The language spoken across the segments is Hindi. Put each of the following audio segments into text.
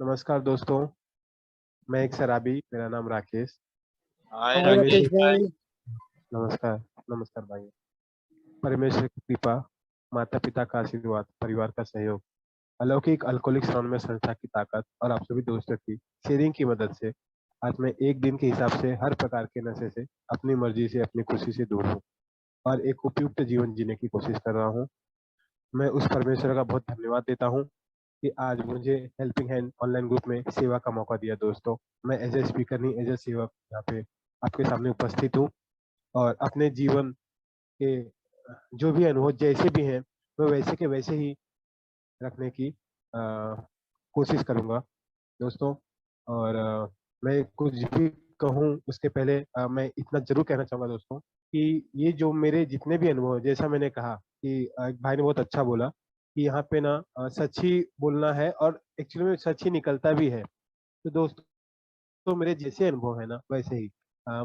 नमस्कार दोस्तों, मैं एक शराबी, मेरा नाम राकेश। हाय हाय परमेश्वर राकेश राकेश भाई। भाई। नमस्कार, नमस्कार भाई। परमेश्वर की कृपा, माता-पिता का आशीर्वाद, परिवार का सहयोग, अलौकिक अल्कोहलिक्स एनोनिमस संस्था की ताकत और आप सभी दोस्तों की शेयरिंग की मदद से आज मैं एक दिन के हिसाब से हर प्रकार के नशे से अपनी मर्जी से, अपनी खुशी से दूर हूँ और एक उपयुक्त जीवन जीने की कोशिश कर रहा हूँ। मैं उस परमेश्वर का बहुत धन्यवाद देता हूँ कि आज मुझे हेल्पिंग हैंड ऑनलाइन ग्रुप में सेवा का मौका दिया दोस्तों। मैं एज ए स्पीकर नहीं, एज ए सेवक यहाँ पे आपके सामने उपस्थित हूँ और अपने जीवन के जो भी अनुभव जैसे भी हैं, मैं वैसे के वैसे ही रखने की कोशिश करूँगा दोस्तों। और मैं कुछ भी कहूँ उसके पहले मैं इतना ज़रूर कहना चाहूँगा दोस्तों कि ये जो मेरे जितने भी अनुभव हैं, जैसा मैंने कहा कि एक भाई ने बहुत अच्छा बोला कि यहाँ पे ना सच ही बोलना है और एक्चुअली में सच ही निकलता भी है। तो दोस्तों, तो मेरे जैसे अनुभव है ना वैसे ही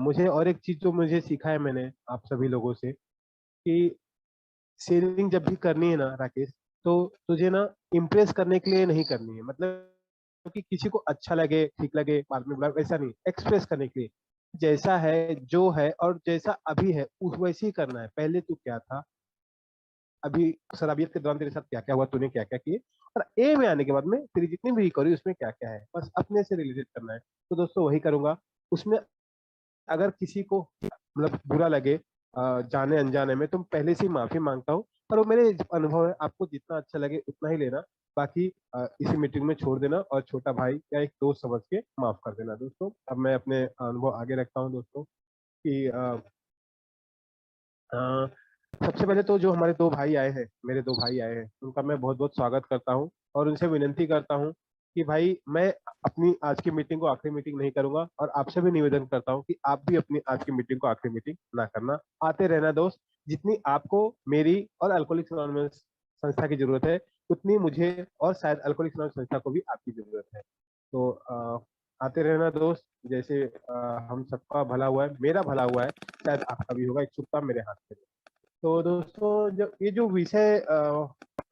मुझे और एक चीज़ जो मुझे सीखा है मैंने आप सभी लोगों से कि शेयरिंग जब भी करनी है ना राकेश, तो तुझे ना इम्प्रेस करने के लिए नहीं करनी है। मतलब कि किसी को अच्छा लगे, ठीक लगे, बाद में बुरा, वैसा नहीं, एक्सप्रेस करने के लिए। जैसा है, जो है और जैसा अभी है, उस वैसे ही करना है। पहले तू क्या था, अभी शराबियत के दौरान तेरे साथ क्या-क्या हुआ, तूने क्या-क्या किए और ए में आने के बाद में तेरी जितनी भी रिकवरी उसमें क्या-क्या है, बस अपने से रिलेटेड करना है। तो दोस्तों वही करूँगा। उसमें अगर किसी को मतलब बुरा लगे जाने अनजाने में, तो पहले से ही माफी मांगता हूँ। पर वो मेरे अनुभव है, आपको जितना अच्छा लगे उतना ही लेना, बाकी इसी मीटिंग में छोड़ देना और छोटा भाई या एक दोस्त समझ के माफ कर देना दोस्तों। अब मैं अपने अनुभव आगे रखता हूँ दोस्तों कि अ, सबसे पहले तो जो हमारे दो भाई आए हैं, मेरे दो भाई आए हैं, उनका मैं बहुत बहुत स्वागत करता हूँ और उनसे विनती करता हूँ कि भाई मैं अपनी आज की मीटिंग को आखिरी मीटिंग नहीं करूंगा और आपसे भी निवेदन करता हूँ कि आप भी अपनी आज की मीटिंग को आखिरी मीटिंग ना करना। आते रहना दोस्त, जितनी आपको मेरी और अल्कोहलिक्स एनोनिमस संस्था की जरूरत है, उतनी मुझे और शायद अल्कोहलिक्स एनोनिमस संस्था को भी आपकी जरूरत है। तो आते रहना दोस्त, जैसे हम सबका भला हुआ है, मेरा भला हुआ है, शायद आपका भी होगा, एक शुभकाम मेरे हाथ में। तो दोस्तों, जब ये जो विषय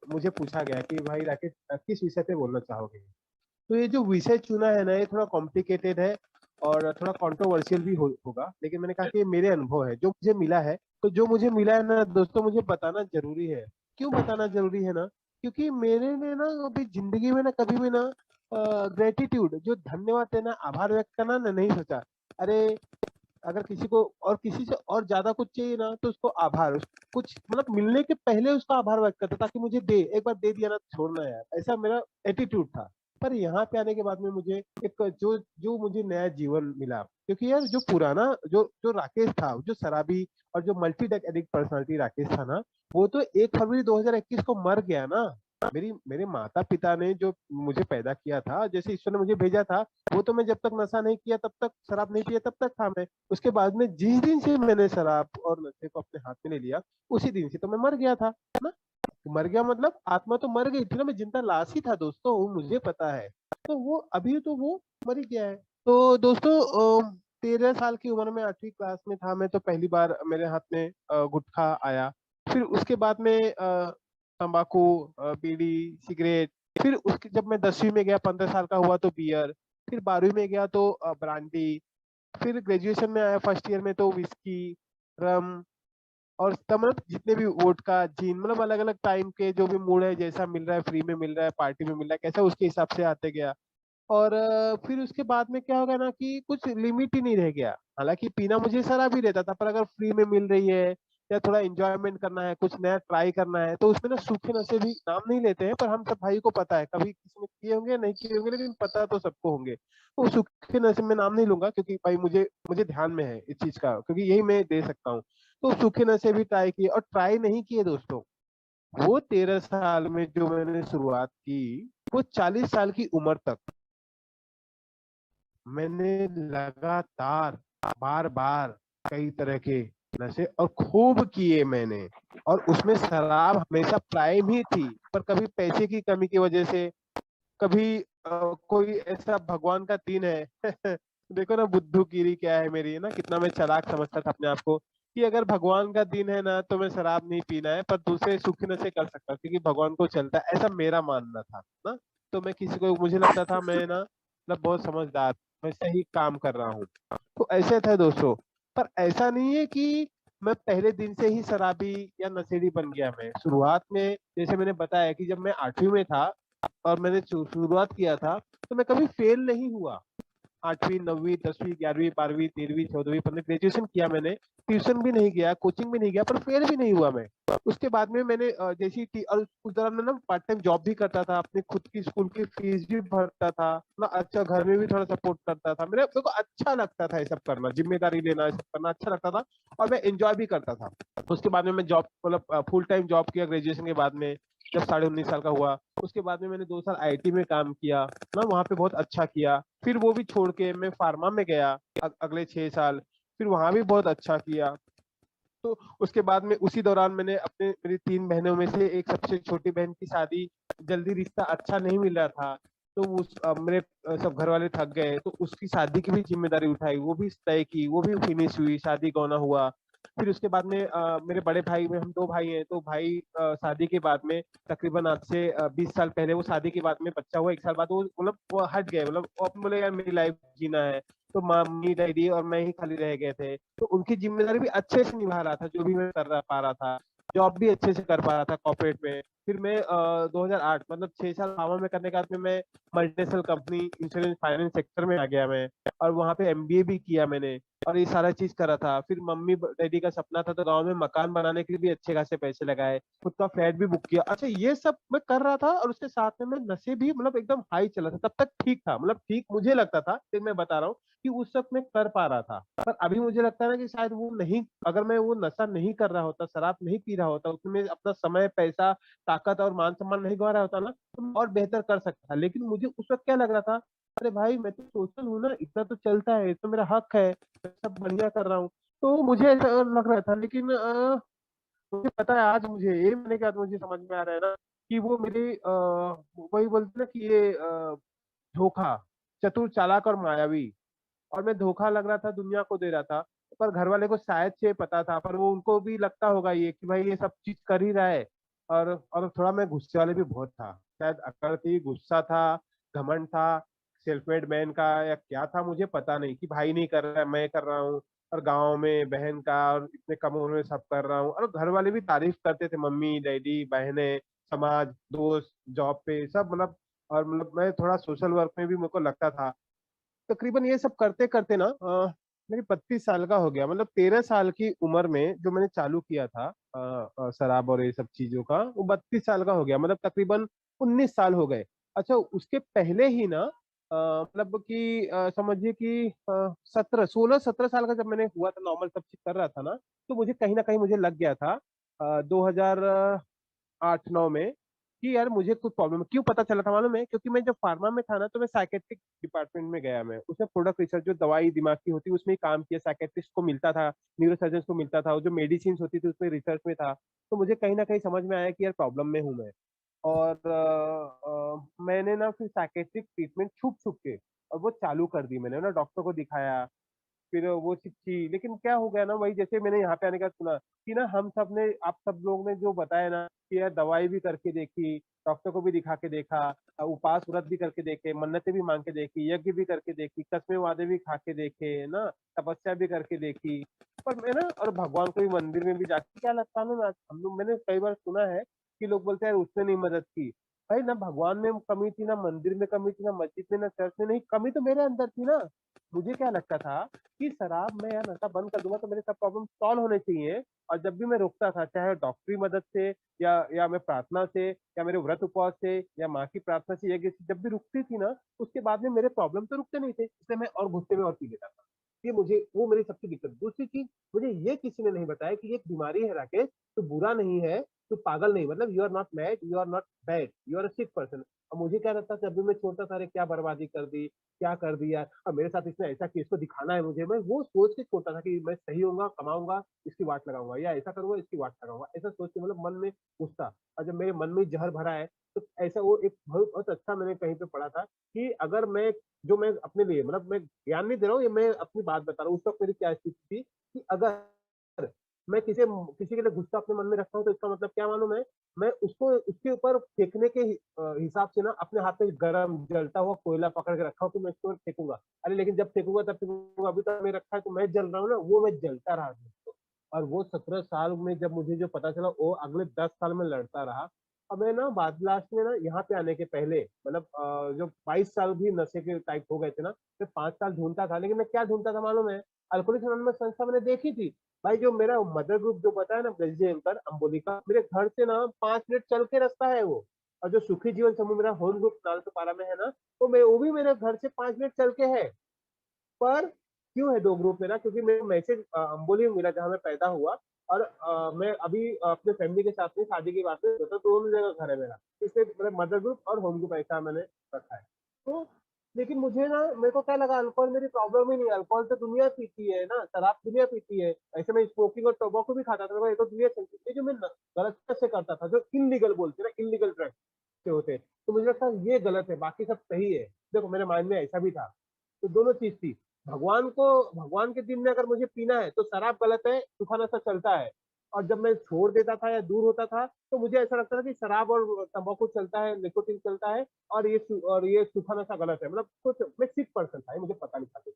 मुझे पूछा गया कि भाई राकेश किस विषय पे बोलना चाहोगे, तो ये जो विषय चुना है ना, ये थोड़ा कॉम्प्लिकेटेड है और थोड़ा कंट्रोवर्शियल भी होगा, लेकिन मैंने कहा कि ये मेरे अनुभव है, जो मुझे मिला है। तो जो मुझे मिला है ना दोस्तों, मुझे बताना जरूरी है। क्यों बताना जरूरी है ना, क्योंकि मेरे ने ना अभी जिंदगी में ना कभी भी ना ग्रेटिट्यूड, जो धन्यवाद देना, आभार व्यक्त करना ना नहीं सोचा। अरे अगर किसी को और किसी से और ज्यादा कुछ चाहिए ना, तो उसको आभार, कुछ मतलब मिलने के पहले उसका आभार व्यक्त करता ताकि मुझे दे, एक बार दे दिया ना तो छोड़ना यार, ऐसा मेरा एटीट्यूड था। पर यहाँ पे आने के बाद में मुझे एक जो जो मुझे नया जीवन मिला, क्योंकि यार जो पुराना जो जो राकेश था, जो शराबी और जो multi drug addict personality Rakesh था ना, वो तो 1 फरवरी 2021 को मर गया ना। मेरी मेरे माता पिता ने जो मुझे पैदा किया था, जैसे ईश्वर ने मुझे भेजा था, वो तो मैं जब तक नशा नहीं किया, तब तक शराब नहीं पिया, तब तक था मैं। उसके बाद में जिस दिन से मैंने शराब और नशे को अपने हाथ में ले लिया, उसी दिन से तो मैं मर गया था ना। मर गया मतलब आत्मा तो मर गई थी ना, मैं जिंदा लाश ही था दोस्तों, वो मुझे पता है। तो वो अभी तो वो मर ही गया है। तो दोस्तों 13 साल की उम्र में 8वीं क्लास में था मैं, तो पहली बार मेरे हाथ में गुटखा आया। फिर उसके बाद में तंबाकू, बीड़ी, सिगरेट। फिर उसके जब मैं 10वीं में गया, 15 साल का हुआ, तो बियर। फिर 12वीं में गया तो ब्रांडी। फिर ग्रेजुएशन में आया फर्स्ट ईयर में तो विस्की, रम और तमाम जितने भी वोडका, जीन, मतलब अलग अलग टाइम के जो भी मूड है, जैसा मिल रहा है, फ्री में मिल रहा है, पार्टी में मिल रहा है, कैसा, उसके हिसाब से आते गया। और फिर उसके बाद में क्या हो गया ना कि कुछ लिमिट ही नहीं रह गया। हालांकि पीना मुझे शराब ही रहता था, पर अगर फ्री में मिल रही है या थोड़ा एंजॉयमेंट करना है, कुछ नया ट्राई करना है, तो उसमें ना सूखे नशे भी, नाम नहीं लेते हैं, पर हम सब भाई को पता है, कभी किसी ने किए होंगे नहीं किए होंगे, लेकिन पता तो सबको होंगे। तो सूखे नशे में नाम नहीं लूंगा, क्योंकि भाई मुझे मुझे ध्यान में है इस चीज का, क्योंकि यही मैं दे सकता हूँ। तो सूखे नशे भी ट्राई किए और ट्राई नहीं किए दोस्तों। वो 13 साल में जो मैंने शुरुआत की, वो 40 साल की उम्र तक मैंने लगातार बार बार कई तरह के नशे और खूब किए मैंने। और उसमें शराब हमेशा प्राइम ही थी, पर कभी पैसे की कमी की वजह से, कभी कोई ऐसा भगवान का दिन है देखो ना बुद्धू कीरी क्या है मेरी, है ना, कितना मैं चालाक समझता था अपने आप को कि अगर भगवान का दिन है ना, तो मैं शराब नहीं पीना है, पर दूसरे सूखे नशे कर सकता हूं, क्योंकि भगवान को चलता है, ऐसा मेरा मानना था ना। तो मैं किसी को मुझे लगता था मैं ना मतलब बहुत समझदार, मैं सही काम कर रहा हूँ। तो ऐसे था दोस्तों। पर ऐसा नहीं है कि मैं पहले दिन से ही शराबी या नशेड़ी बन गया। मैं शुरुआत में जैसे मैंने बताया कि जब मैं 8वीं में था और मैंने शुरुआत किया था, तो मैं कभी फेल नहीं हुआ। 8वीं 9वीं 10वीं 11वीं 12वीं 13वीं 14वीं 15वीं ग्रेजुएशन किया मैंने। ट्यूशन भी नहीं गया, कोचिंग भी नहीं गया, पर फेल भी नहीं हुआ मैं। उसके बाद में मैंने जैसी और उस दौरान मैं ना पार्ट टाइम जॉब भी करता था, अपनी खुद की स्कूल की फीस भी भरता था ना। अच्छा, घर में भी थोड़ा सपोर्ट करता था। मेरे को अच्छा लगता था ये सब करना, जिम्मेदारी लेना, ये सब करना अच्छा लगता था। और मैं एंजॉय भी करता था। उसके बाद में मैं जॉब मतलब फुल टाइम जॉब किया ग्रेजुएशन के बाद में, जब 19.5 साल का हुआ। उसके बाद में मैंने 2 साल आईटी में काम किया ना, वहां पे बहुत अच्छा किया। फिर वो भी छोड़ के मैं फार्मा में गया अगले 6 साल। फिर वहां भी बहुत अच्छा किया। तो उसके बाद में उसी दौरान मैंने अपने मेरी 3 बहनों में से एक सबसे छोटी बहन की शादी, जल्दी रिश्ता अच्छा नहीं मिल रहा था। तो उस मेरे सब घर वाले थक गए, तो उसकी शादी की भी जिम्मेदारी उठाई, वो भी तय की, वो भी फिनिश हुई, शादी गौना हुआ। फिर उसके बाद में मेरे बड़े भाई में, हम 2 भाई हैं, तो भाई शादी के बाद में तकरीबन आज से 20 साल पहले वो शादी के बाद में बच्चा हुआ। 1 साल बाद वो मतलब वो हट गए, मतलब वो अपने बोले यार मेरी लाइफ जीना है। तो मम्मी डैडी और मैं ही खाली रह गए थे। तो उनकी जिम्मेदारी भी अच्छे से निभा रहा था, जो भी मैं कर रहा पा रहा था। जॉब भी अच्छे से कर पा रहा था कॉर्पोरेट में। फिर मैं 2008 मतलब 6 साल फार्मा में करने के बाद में मैं multinational company insurance finance sector में आ गया मैं। और वहां पे एमबीए भी किया मैंने। और ये सारा चीज करा था। फिर मम्मी डैडी का सपना था, तो गांव में मकान बनाने के लिए भी अच्छे खासे पैसे लगाए, खुद का फ्लैट भी बुक किया। अच्छा, ये सब मैं कर रहा था और उसके साथ में मैं नशे भी मतलब एकदम हाई चला था। तब तक ठीक था, मतलब ठीक मुझे लगता था, फिर मैं बता रहा हूँ कि उस वक्त मैं कर पा रहा था। पर अभी मुझे लगता है ना कि शायद वो नहीं, अगर मैं वो नशा नहीं कर रहा होता, शराब नहीं पी रहा होता, उसमें अपना समय पैसा ताकत और मान सम्मान नहीं गवा रहा होता ना, तो मैं और बेहतर कर सकता था। लेकिन मुझे उस वक्त क्या लग रहा था, अरे भाई मैं तो सोशल हूँ ना, इतना तो चलता है, ये तो मेरा हक है, मैं सब बढ़िया कर रहा हूँ। तो मुझे ऐसा लग रहा था। लेकिन मुझे पता है, आज मुझे ये मैंने क्या मुझे समझ में आ रहा है ना कि वो मेरे वही बोलते ना कि ये धोखा, चतुर चालाक और मायावी। और मैं धोखा लग रहा था, दुनिया को दे रहा था। पर घर वाले को शायद से पता था, पर वो उनको भी लगता होगा ये कि भाई ये सब चीज कर ही रहा है। और थोड़ा मैं गुस्से वाले भी बहुत था, शायद अकड़ थी, गुस्सा था, घमंड था, सेल्फ मेड मैन का या क्या था मुझे पता नहीं, कि भाई नहीं कर रहा है मैं कर रहा हूँ। और गाँव में बहन का और इतने कम उम्र में सब कर रहा हूँ, और घर वाले भी तारीफ करते थे, मम्मी डैडी बहनें समाज दोस्त जॉब पे सब मतलब। और मतलब मैं थोड़ा सोशल वर्क में भी मेरे को लगता था। तकरीबन ये सब करते करते ना मेरी 32 साल का हो गया। मतलब 13 साल की उम्र में जो मैंने चालू किया था शराब और ये सब चीजों का, वो 32 साल का हो गया, मतलब तकरीबन 19 साल हो गए। अच्छा, उसके पहले ही ना मतलब कि समझिए कि 16 17 साल का जब मैंने हुआ था, नॉर्मल सब चीज कर रहा था ना, तो मुझे कहीं ना कहीं मुझे लग गया था 2008 9 में कि यार मुझे कुछ प्रॉब्लम है। क्यों पता चला था मालूम है? क्योंकि मैं जब फार्मा में था ना, तो मैं साइकेट्रिक डिपार्टमेंट में गया। मैं उसमें प्रोडक्ट रिसर्च, जो दवाई दिमाग की होती है उसमें ही काम किया। साइकेट्रिस्ट को मिलता था, न्यूरो को मिलता था, और जो मेडिसिन होती थी उसमें रिसर्च में था। तो मुझे कहीं ना कहीं समझ में आया कि यार प्रॉब्लम में हूँ मैं। और मैंने ना फिर साइकेट्रिक ट्रीटमेंट छुप छुप के और वो चालू कर दी। मैंने ना डॉक्टर को दिखाया, फिर वो चीज थी। लेकिन क्या हो गया ना, वही जैसे मैंने यहाँ पे आने का सुना कि ना हम सब ने, आप सब लोग ने जो बताया ना कि यार दवाई भी करके देखी, डॉक्टर को भी दिखा के देखा, उपास व्रत भी करके देखे, मन्नतें भी मांग के देखी, यज्ञ भी करके देखी, कसमे वादे भी खा के देखे ना, तपस्या भी करके देखी। पर मैं ना, और भगवान को भी मंदिर में भी जाके, क्या लगता है ना, हम लोग मैंने कई बार सुना है कि लोग बोलते हैं यार उसने नहीं मदद की। भाई ना भगवान में कमी थी, ना मंदिर में कमी थी, ना मस्जिद में, ना चर्च में, नहीं, कमी तो मेरे अंदर थी ना। मुझे क्या लगता था कि शराब में यार नशा बंद कर दूंगा तो मेरे सब प्रॉब्लम सॉल्व होने चाहिए। और जब भी मैं रुकता था, चाहे डॉक्टरी मदद से या मैं प्रार्थना से या मेरे व्रत उपवास से या माँ की प्रार्थना से, यज्ञ से जब भी रुकती थी ना, उसके बाद में मेरे प्रॉब्लम तो रुकते नहीं थे, इसलिए मैं और गुस्से में और पी लेता था। ये मुझे, वो मेरी सबसे दिक्कत। दूसरी चीज, मुझे ये किसी ने नहीं बताया कि ये एक बीमारी है राकेश, तो बुरा नहीं है, तो पागल नहीं, मतलब you are not mad, you are not bad, you are a sick person. और मुझे क्या लगता था, जब भी मैं छोड़ता था, अरे क्या बर्बादी कर दी, क्या कर दिया, अब मेरे साथ इसने ऐसा किया, इसको दिखाना है मुझे। मैं वो सोच के छोड़ता था कि मैं सही होऊंगा, कमाऊंगा, इसकी वाट लगाऊंगा, या ऐसा करूंगा इसकी वाट लगाऊंगा, ऐसा सोच के मतलब मन में गुस्सा। और जब मेरे मन में जहर भरा है, तो ऐसा वो एक बहुत बहुत अच्छा मैंने कहीं पे पढ़ा था कि अगर मैं, जो मैं अपने लिए, मतलब मैं ज्ञान नहीं दे रहा हूँ, ये मैं अपनी बात बता रहा हूँ, उस वक्त मेरी क्या स्थिति थी कि अगर मैं किसी के लिए गुस्सा अपने मन में रखता हूँ तो इसका मतलब क्या मालूम है, मैं उसको उसके ऊपर फेंकने के हिसाब से ना अपने हाथ में गरम जलता हुआ कोयला पकड़ के रखा हूँ कि मैं इसको फेंकूंगा। अरे लेकिन जब फेंकूंगा तब फेंकूंगा, अभी तो मैं रखा है तो मैं जल रहा हूँ ना, वो मैं जलता रहा दोस्तों। और वो 17 साल में जब मुझे जो पता चला, वो अगले 10 साल में लड़ता रहा। अब मैं ना बाद लास्ट में ना यहाँ पे आने के पहले, मतलब जो 22 साल भी नशे के टाइप हो गए थे ना, मैं 5 साल ढूंढता था। लेकिन मैं क्या ढूंढता था मालूम है? अल्कोहलिक्स अनोनिमस संस्था मैंने देखी थी। भाई जो मेरा मदर ग्रुप जो बताया ना, ब्रजयंकर अंबोली का, मेरे घर से ना 5 मिनट चल के रास्ता है वो। और जो सुखी जीवन समूह मेरा होम ग्रुप नालसोपारा में है ना, वो भी मेरे घर से 5 मिनट चल के है। पर क्यों है दो ग्रुप मेरा? क्योंकि मेरा मैसेज अंबोली में मिला जहाँ मैं पैदा हुआ। और मैं अभी अपने फैमिली के साथ में शादी की बात में होता, तो दोनों जगह घर है मेरा। इसलिए मेरा मदर ग्रुप और होम ग्रुप ऐसा मैंने रखा है। तो लेकिन मुझे ना, मेरे को क्या लगा, अल्कोहल मेरी प्रॉब्लम ही नहीं है। अल्कोहल तो दुनिया पीती है ना, शराब दुनिया पीती है। ऐसे मैं स्मोकिंग और टोबैको भी खाता था, ये तो दुनिया चलती थी। जो मैं गलत से करता था, जो इनलीगल बोलते ना, इनलीगल ड्रग्स से होते, तो मुझे लगता है ये गलत है, बाकी सब सही है। देखो मेरे माइंड में ऐसा भी था। तो दोनों चीज थी। भगवान के दिन में अगर मुझे पीना है तो शराब गलत है, सूखा नशा चलता है। और जब मैं छोड़ देता था या दूर होता था, तो मुझे ऐसा लगता था कि शराब और तंबाकू चलता है, निकोटीन चलता है, और ये सूखा नशा गलत है। मतलब कुछ मैं सिक पर्सन था, मुझे पता नहीं था कुछ।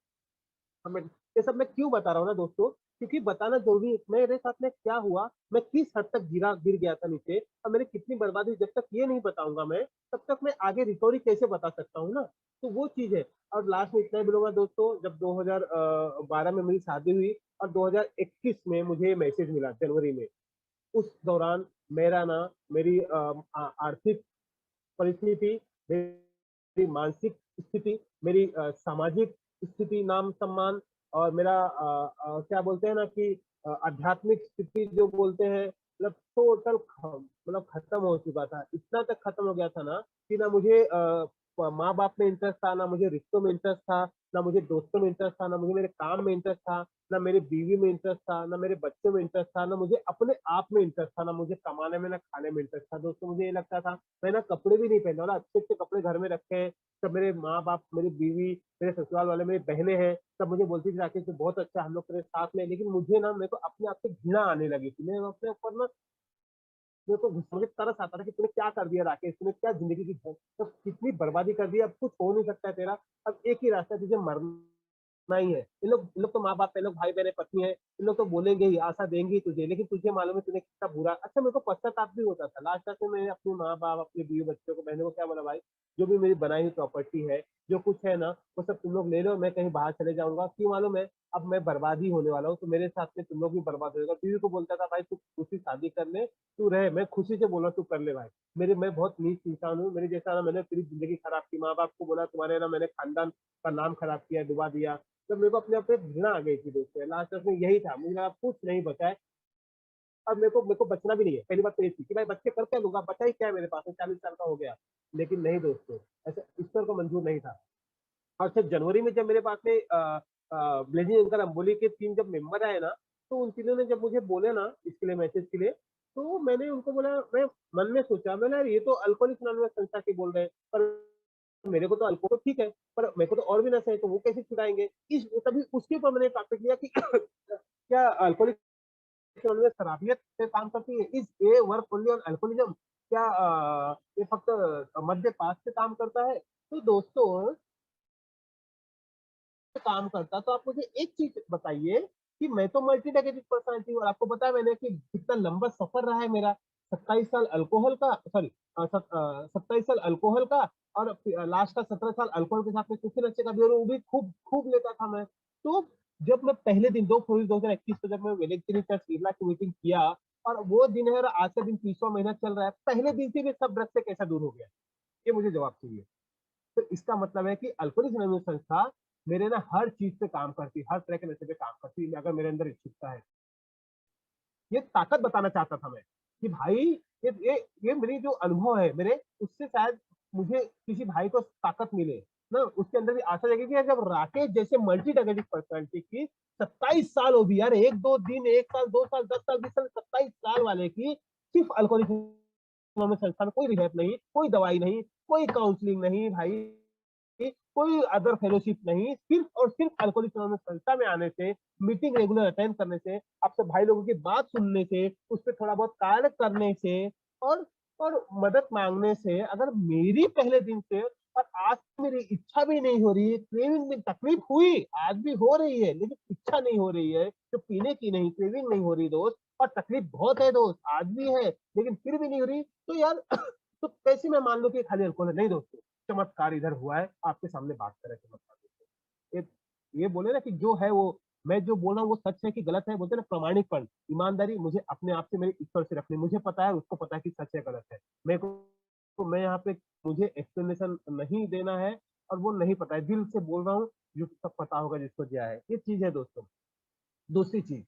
अब मैं ये सब मैं क्यों बता रहा हूँ ना दोस्तों, क्योंकि बताना जरूरी है। मेरे साथ में क्या हुआ, मैं किस हद तक गिर गया था नीचे, और मेरी कितनी बर्बादी, जब तक ये नहीं बताऊंगा मैं, तब तक मैं आगे रिकवरी कैसे बता सकता हूँ ना। तो वो चीज है। और लास्ट में इतना ही बोलूंगा दोस्तों, जब 2012 में मेरी शादी हुई और 2021 में मुझे मैसेज मिला जनवरी में, उस दौरान मेरा ना, मेरी आर्थिक परिस्थिति, मेरी मानसिक स्थिति, मेरी सामाजिक स्थिति, नाम सम्मान, और मेरा क्या बोलते हैं ना कि आध्यात्मिक स्थिति जो बोलते हैं, मतलब टोटल मतलब खत्म हो चुका था। इतना तक खत्म हो गया था ना कि ना मुझे माँ बाप में इंटरेस्ट था, ना मुझे रिश्तों में इंटरेस्ट था, ना मुझे दोस्तों में इंटरेस्ट था, ना मुझे मेरे काम में इंटरेस्ट था, ना मेरी बीवी में इंटरेस्ट था, ना मेरे बच्चों में इंटरेस्ट था, ना मुझे अपने आप में इंटरेस्ट था, ना मुझे कमाने में, ना खाने में इंटरेस्ट था। दोस्तों मुझे ये लगता था, मैं ना कपड़े भी नहीं पहनता, ना अच्छे अच्छे कपड़े घर में रखे हैं। सब मेरे माँ बाप, मेरी बीवी, मेरे ससुराल वाले, मेरी बहनें हैं, सब मुझे बोलती थी राकेश तो बहुत अच्छा, हम लोग तेरे साथ में। लेकिन मुझे ना, मेरे को अपने आप से घृणा आने लगी थी। मैं अपने ऊपर ना, मेरे को मुझे तरस आता था कि तूने क्या कर दिया राकेश, तूने क्या जिंदगी की तो कितनी बर्बादी कर दी, अब कुछ हो नहीं सकता है तेरा। अब एक ही रास्ता है, तुझे मरना ही है। इन लोग तो माँ बाप है, लोग भाई बहन पत्नी है, इन लोग तो बोलेंगे ही, आशा देंगे ही तुझे, लेकिन तुझे मालूम है तूने कितना बुरा। अच्छा मेरे को पश्चाताप भी होता था लास्ट तक में। मैंने अपने माँ बाप, अपने बीवी बच्चों को, बहनों को क्या बोला, भाई जो भी मेरी बनाई हुई प्रॉपर्टी है, जो कुछ है ना, वो सब तुम लोग ले लो, मैं कहीं बाहर चले जाऊंगा। क्यों मालूम है? अब मैं बर्बादी होने वाला हूँ, तो मेरे साथ में तुम लोग भी बर्बाद हो जाएगा। बीवी को बोलता था भाई तू खुशी शादी कर ले, तू रहे, मैं खुशी से बोला तू कर ले भाई। मैं बहुत नीच इंसान हूँ, मेरे जैसा ना मैंने पूरी जिंदगी खराब की। माँ बाप को बोला तुम्हारे ना मैंने खानदान का नाम खराब किया, डुबा दिया। तो मेरे को अपने आप पे घृणा आ गई थी दोस्तों। लास्ट में यही था, मुझे लगा कुछ नहीं बचा है। अब मेरे को बचना भी नहीं है। पहली बात तो ये थी कि भाई बच्चे कर क्या लूंगा, बचा ही क्या है मेरे पास में, 40 साल का हो गया। लेकिन नहीं दोस्तों, ऐसा ईश्वर को मंजूर नहीं था। और सिर्फ जनवरी में जब मेरे पास में ब्लेजिंग अंकल अम्बोली के 3 जब मेंबर आए ना, तो उन तीनों ने जब मुझे बोले ना इसके लिए, मैसेज के लिए, तो मैंने उनको बोला, मैं मन में सोचा, मैंने यार ये तो अल्कोहलिक्स अनोनिमस संस्था के बोल रहे हैं, पर मेरे को तो अल्कोहल ठीक है, पर मेरे को तो और भी नशा है, तो वो कैसे छुड़ाएंगे? इस तभी उसके ऊपर मैंने टॉपिक लिया कि क्या अल्कोहलिक्स अनोनिमस खराबियत पे काम करती है? Is a work only on alcoholism? क्या ये फक्त मद्यपान से काम करता है? तो दोस्तों काम करता, तो आप मुझे एक चीज बताइए कि मैं तो मल्टी डेकेटेड पर्सनालिटी हूँ, और आपको बताया मैंने कि कितना लंबा सफर रहा है मेरा। 27 साल अल्कोहल का, सॉरी 27 साल अल्कोहल का, और लास्ट का 17 साल अल्कोहल के साथ में सूखे नशे का भी, और वो भी खूब खूब लेता था मैं। तो जब मैं पहले दिन 2 फरवरी 2021 को जब मैं वेलेंटिनी चर्च इरला की मीटिंग किया, और वो दिन है और आज का दिन 30वां महीना चल रहा है, पहले दिन से भी सब ड्रग से कैसा दूर हो गया? ये मुझे जवाब चाहिए। तो इसका मतलब है कि अल्कोहलिक्स एनोनिमस संस्था मेरे ना हर चीज पे काम करती है, हर तरह के नशे पे काम करती है, अगर मेरे अंदर इच्छुकता है। ये ताकत बताना चाहता था मैं कि भाई ये मेरी जो अनुभव है मेरे, उससे शायद मुझे किसी भाई को ताकत मिले ना, उसके अंदर भी आशा जगेगी कि जब राकेश जैसे मल्टी टैलेंटेड पर्सनालिटी की 27 साल हो भी यार, 1 2 दिन, 1 साल 2 साल 10 साल 20 साल, 27 साल वाले की सिर्फ अल्कोहलिक्स संस्था में कोई रिहैब नहीं, कोई दवाई नहीं, कोई काउंसलिंग नहीं भाई। कोई अदर फेलोशिप नहीं, सिर्फ और सिर्फ अल्कोहलिक्स एनोनिमस संस्था में आने से, मीटिंग रेगुलर अटेंड करने से, आपसे भाई लोगों की बात सुनने से, उस पर थोड़ा बहुत कार्य करने से और और मदद मांगने से, अगर मेरी पहले दिन से और आज मेरी इच्छा भी नहीं हो रही है, क्रेविंग में तकलीफ हुई, आज भी हो रही है, लेकिन इच्छा नहीं हो रही है, जो पीने की नहीं, क्रेविंग नहीं हो रही दोस्त, और तकलीफ बहुत है दोस्त, आज भी है, लेकिन फिर भी नहीं हो रही, तो यार तो कैसे मैं मान लूं कि खाली अल्कोहल है? नहीं दोस्तों, चमत्कार इधर हुआ है, आपके सामने बात करें चमत्कार दोस्तों। ये बोले ना कि जो है वो, मैं जो बोल रहा हूँ वो सच है कि गलत है, बोलते ना प्रमाणिकपण, ईमानदारी मुझे अपने आप से, मेरे ईश्वर से रखनी, मुझे पता है, उसको पता है कि सच है गलत है, मेरे को तो मैं यहाँ पे मुझे एक्सप्लेनेशन नहीं देना है, और वो नहीं पता है, दिल से बोल रहा हूँ, जो सब पता होगा जिसको दिया है, ये चीज है दोस्तों। दूसरी चीज,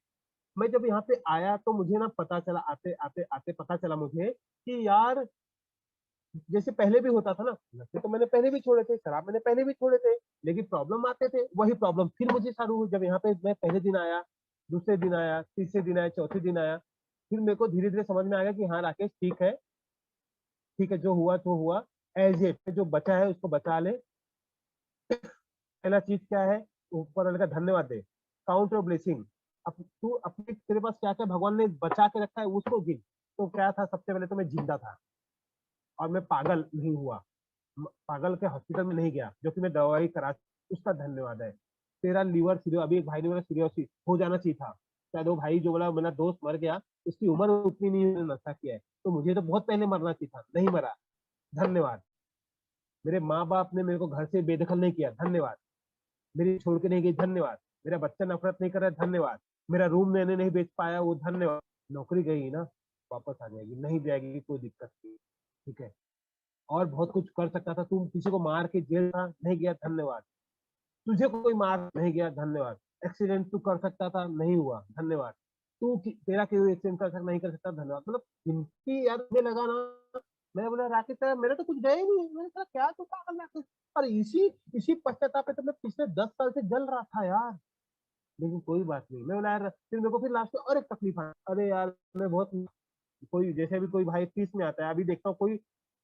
मैं जब यहाँ पे आया तो मुझे ना पता चला, आते आते आते पता चला मुझे कि यार जैसे पहले भी होता था ना, नशे तो मैंने पहले भी छोड़े थे, शराब मैंने पहले भी छोड़े थे, लेकिन प्रॉब्लम आते थे, वही प्रॉब्लम फिर मुझे चालू हुई। जब यहाँ पे मैं पहले दिन आया, दूसरे दिन आया, तीसरे दिन आया, चौथे दिन आया, फिर मेरे को धीरे धीरे समझ में आ गया कि हाँ राकेश ठीक है, ठीक है, जो हुआ तो हुआ, एज ए जो बचा है उसको बचा ले। पहला चीज क्या है, ऊपर वाले का धन्यवाद दे, काउंट योर ब्लेसिंग। अब तू अपने, तेरे पास क्या क्या भगवान ने बचा के रखा है उसको गिन। तो क्या था, सबसे पहले तो मैं जिंदा था और मैं पागल नहीं हुआ, पागल के हॉस्पिटल में नहीं गया, जो कि मैं दवाई करा, उसका धन्यवाद है। तेरा लीवर सीरियो, अभी एक भाई ने मेरा सीरियोसिस हो जाना चाहिए था, शायद वो भाई जो बोला मेरा दोस्त मर गया, उसकी उम्र उतनी नहीं है, नशा किया है, तो मुझे तो बहुत पहले मरना चाहिए था, नहीं मरा, धन्यवाद। मेरे माँ बाप ने मेरे को घर से बेदखल नहीं किया, धन्यवाद। मेरी छोड़ के नहीं गई, धन्यवाद। मेरा बच्चा नफरत नहीं कर रहा है, धन्यवाद। मेरा रूम मैंने नहीं बेच पाया, वो धन्यवाद। नौकरी गई ना, वापस आ जाएगी, नहीं जाएगी कोई दिक्कत नहीं, ठीक है। और बहुत कुछ कर सकता था, तू किसी को मार के जेल था, नहीं गया, धन्यवाद। तुझे कोई मार नहीं गया, धन्यवाद। एक्सीडेंट तू कर सकता था, नहीं हुआ, धन्यवाद। तेरा कोई एक्सीडेंट कर सकता नहीं कर सकता, धन्यवाद। मतलब इनकी यार मुझे लगा ना, मैं बोला राकेश सर मेरा तो कुछ गया ही नहीं, मैंने कहा क्या तू पागल राकेश। और इसी इसी पश्चाताप पे तो मैं पिछले 10 साल से जल रहा था यार, लेकिन कोई बात नहीं। मैं बोला यार, फिर मेरे को फिर लास्ट में और एक तकलीफ आई, अरे यार मैं बहुत, कोई जैसे भी कोई भाई 30 में आता है, अभी देखता हूँ कोई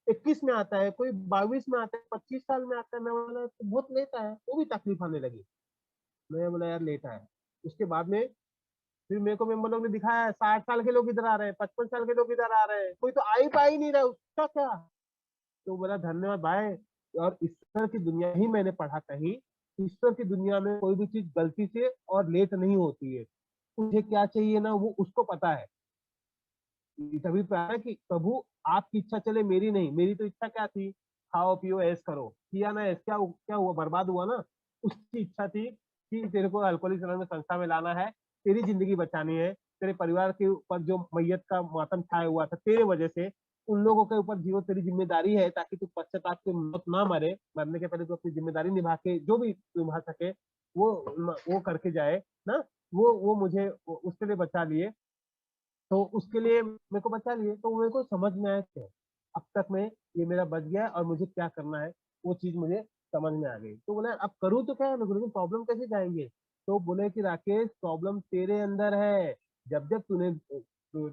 21 में आता है, कोई 22 में आता है, 25 साल में आता है, मैं बोला तो बहुत लेट है, वो भी तकलीफ आने लगी। मैं बोला यार लेट है। उसके बाद में फिर मेरे को मेंबर लोग ने दिखाया, 60 साल के लोग इधर आ रहे हैं, 55 साल के लोग इधर आ रहे हैं, कोई तो आ ही पा ही नहीं रहा है, उसका क्या। तो बोला धन्यवाद भाई। और ईश्वर की दुनिया ही मैंने पढ़ा कहीं, ईश्वर की दुनिया में कोई भी चीज गलती से और लेट नहीं होती है, मुझे क्या चाहिए ना वो उसको पता है। तभी प्रार्थना कि प्रभु आपकी इच्छा चले, मेरी नहीं, मेरी तो इच्छा क्या थी, खाओ पियो ऐश करो, किया ना ऐश, क्या क्या हुआ, बर्बाद हुआ ना। उसकी इच्छा थी कि तेरे को अल्कोहलिक एनोनिमस संस्था में लाना है, तेरी जिंदगी बचानी है, तेरे परिवार के ऊपर जो मैयत का मातम छाया हुआ था तेरे वजह से, उन लोगों के ऊपर जीवन तेरी जिम्मेदारी है, ताकि तू पश्चाताप से मौत ना मरे, मरने के पहले तू अपनी जिम्मेदारी निभा के जो भी निभा सके वो करके जाए ना। वो मुझे उसके लिए बचा लिए, तो उसके लिए मेरे को बचा लिए, तो मेरे को समझ में आया कि अब तक मैं, ये मेरा बच गया है और मुझे क्या करना है, वो चीज मुझे समझ में आ गई। तो बोला अब करूँ तो क्या है, लेकिन प्रॉब्लम कैसे जाएंगे। तो बोले कि राकेश प्रॉब्लम तेरे अंदर है, जब जब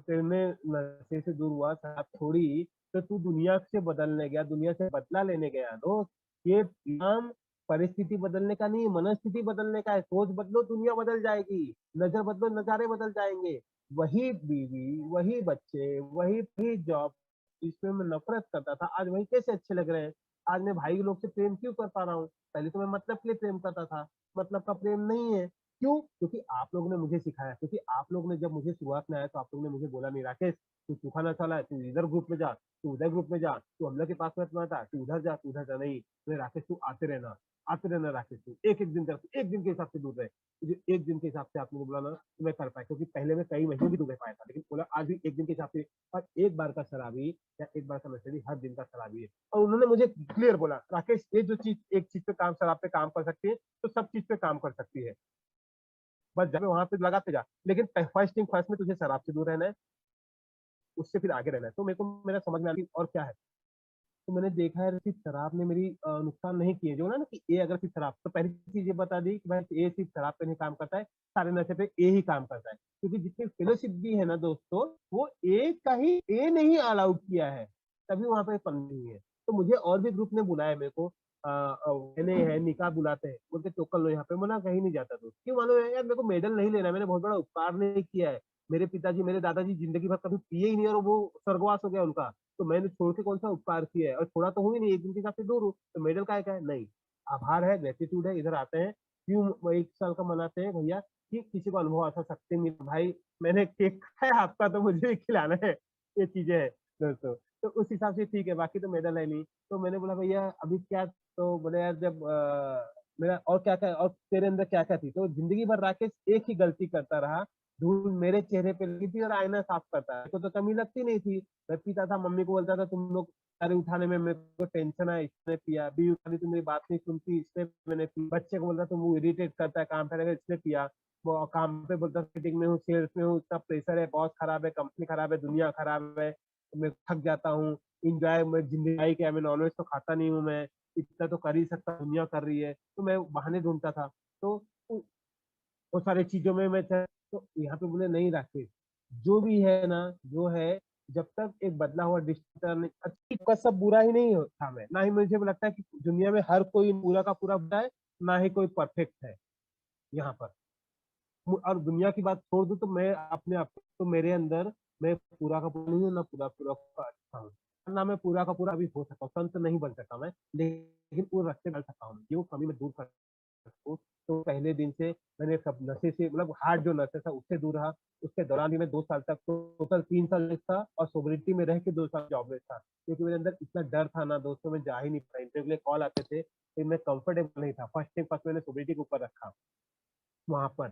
तेने नशे से दूर हुआ, शराब छोड़ी, तो तू दुनिया से बदलने गया, दुनिया से बदला लेने गया दोस्त। ये नाम परिस्थिति बदलने का नहीं, मनस्थिति बदलने का है। सोच बदलो, दुनिया बदल जाएगी, नजर बदलो, नजारे बदल जाएंगे। वही बीवी, वही बच्चे, वही वही जॉब, जिसमें मैं नफरत करता था, आज वही कैसे अच्छे लग रहे हैं। आज मैं भाई लोग से प्रेम क्यों कर पा रहा हूँ, पहले तो मैं मतलब के लिए प्रेम करता था, मतलब का प्रेम नहीं है। क्यों? क्योंकि आप लोगों ने मुझे सिखाया, क्योंकि आप लोग ने जब मुझे शुरुआत में आया तो आप लोगों ने मुझे बोला नहीं राकेश, तू सूखा ना चला है, तू इधर ग्रुप में जा, तू उधर ग्रुप में जा, तू हम लोग के पास मत आता, तू उधर जा, तू उधर जा, नहीं मैं राकेश तू आते रहना राकेश, तू एक एक दिन कर, एक दिन के हिसाब से दूर रहे। मुझे एक दिन के हिसाब से आपने बोला ना तो मैं कर पाया, क्योंकि पहले मैं कई महीने भी डूबे पाया था, लेकिन बोला आज भी एक दिन के हिसाब से। और एक बार का शराबी या एक बार का नशेड़ी हर दिन का शराबी है। और उन्होंने मुझे क्लियर बोला राकेश, ये जो चीज एक चीज पे काम, शराब पे काम कर सकती है तो सब चीज पे काम कर सकती है, बस जब वहां पे लगाते जा, लेकिन फर्स्ट थिंग फर्स्ट में तुझे शराब से दूर रहना है, उससे फिर आगे रहना है। तो मेरे को मेरा समझ में आ गई और क्या है। तो मैंने देखा है सिर्फ शराब ने मेरी नुकसान नहीं किए, जो ना कि ए अगर सिर्फ शराब, तो पहली चीज ये बता दी कि भाई ए सिर्फ शराब पे नहीं काम करता है, सारे नशे पे ए ही काम करता है, क्योंकि जितनी फेलोशिप भी है ना दोस्तों, वो ए का ही, ए नहीं अलाउड किया है, तभी वहां पे पंद्रह नहीं है। तो मुझे और भी ग्रुप ने बुलाया मेरे को, मैंने है निकाह बुलाते हैं, बोलते टोकन लो यहाँ पे, मना कहीं नहीं जाता। तो क्यों मालूम है यार, मेरे को मेडल नहीं लेना, मैंने बहुत बड़ा उपकार नहीं किया है। मेरे पिताजी मेरे दादाजी जिंदगी भर कभी पिए ही नहीं और वो स्वर्गवास हो गया उनका, तो मैंने छोड़ के कौन सा उपकार किया है, और छोड़ा तो हूँ ही नहीं, एक दिन के हिसाब से दूर हूँ, तो मेडल का है नहीं। आभार है, ग्रेटिट्यूड है, इधर आते हैं। क्यों वो 1 साल का मनाते हैं भैया, कि किसी को अनुभव आ सकते नहीं भाई। मैंने केक खाया आपका, तो मुझे भी खिलाना है, ये चीजें है दोस्तों। तो उस हिसाब से ठीक है, बाकी तो मेडल है नहीं। तो मैंने बोला भैया अभी क्या, तो बोले यार जब मेरा और क्या क्या, और तेरे अंदर क्या क्या थी, तो जिंदगी भर राकेश एक ही गलती करता रहा। धूल मेरे चेहरे पे लगी थी और आईना साफ करता है, तो कमी लगती नहीं थी। मैं पीता था, मम्मी को बोलता था तुम लोग सारे उठाने में मेरे को टेंशन है, इसने पिया। बीवी वाली तुम मेरी बात नहीं सुनती, इसने मैंने पी। बच्चे को बोलता तुम वो इरिटेट करता है काम करेगा, इसने पिया। वो काम पे बोलता मीटिंग में हूँ, सेल्स में हूँ, इतना प्रेशर है, बॉस खराब है, कंपनी खराब है, दुनिया खराब है, मैं थक जाता हूँ। इंजॉय मैं जिंदगी क्या, मैं नॉनवेज तो खाता नहीं हूँ, मैं इतना तो कर ही सकता, दुनिया कर रही है, तो मैं बहाने ढूंढता था। तो वो सारी चीजों में मैं तो यहाँ पे बोले नहीं राकेश, जो भी है ना, जो है, जब तक एक बदला हुआ डिसीजन, अच्छी का सब बुरा ही नहीं था मैं, ना ही मुझे लगता है कि दुनिया में हर कोई पूरा का पूरा बुरा है, ना ही कोई परफेक्ट है यहाँ पर। और दुनिया की बात छोड़ दूं तो मैं अपने आप, तो मेरे अंदर मैं पूरा का पूरा नहीं हूँ, ना पूरा पूरा का अच्छा हूँ, ना मैं पूरा का पूरा भी हो सकता हूँ, संत नहीं बन सकता मैं, लेकिन वो रास्ते डाल सकता हूँ, ये वो कमी मैं दूर कर सकता हूँ। तो पहले दिन से मैंने सब नशे से, मतलब हार्ड जो नशे था उससे दूर रहा। उसके दौरान भी मैं 2 साल तक, टोटल 3 साल था, और सोबरिटी में रह के 2 साल जॉबलेस था, क्योंकि मेरे अंदर इतना डर था ना दोस्तों, मैं जा ही नहीं पाया। इंटरव्यू के लिए कॉल आते थे, लेकिन मैं कंफर्टेबल नहीं था। फर्स्ट मैंने सोबरिटी के ऊपर रखा वहां पर,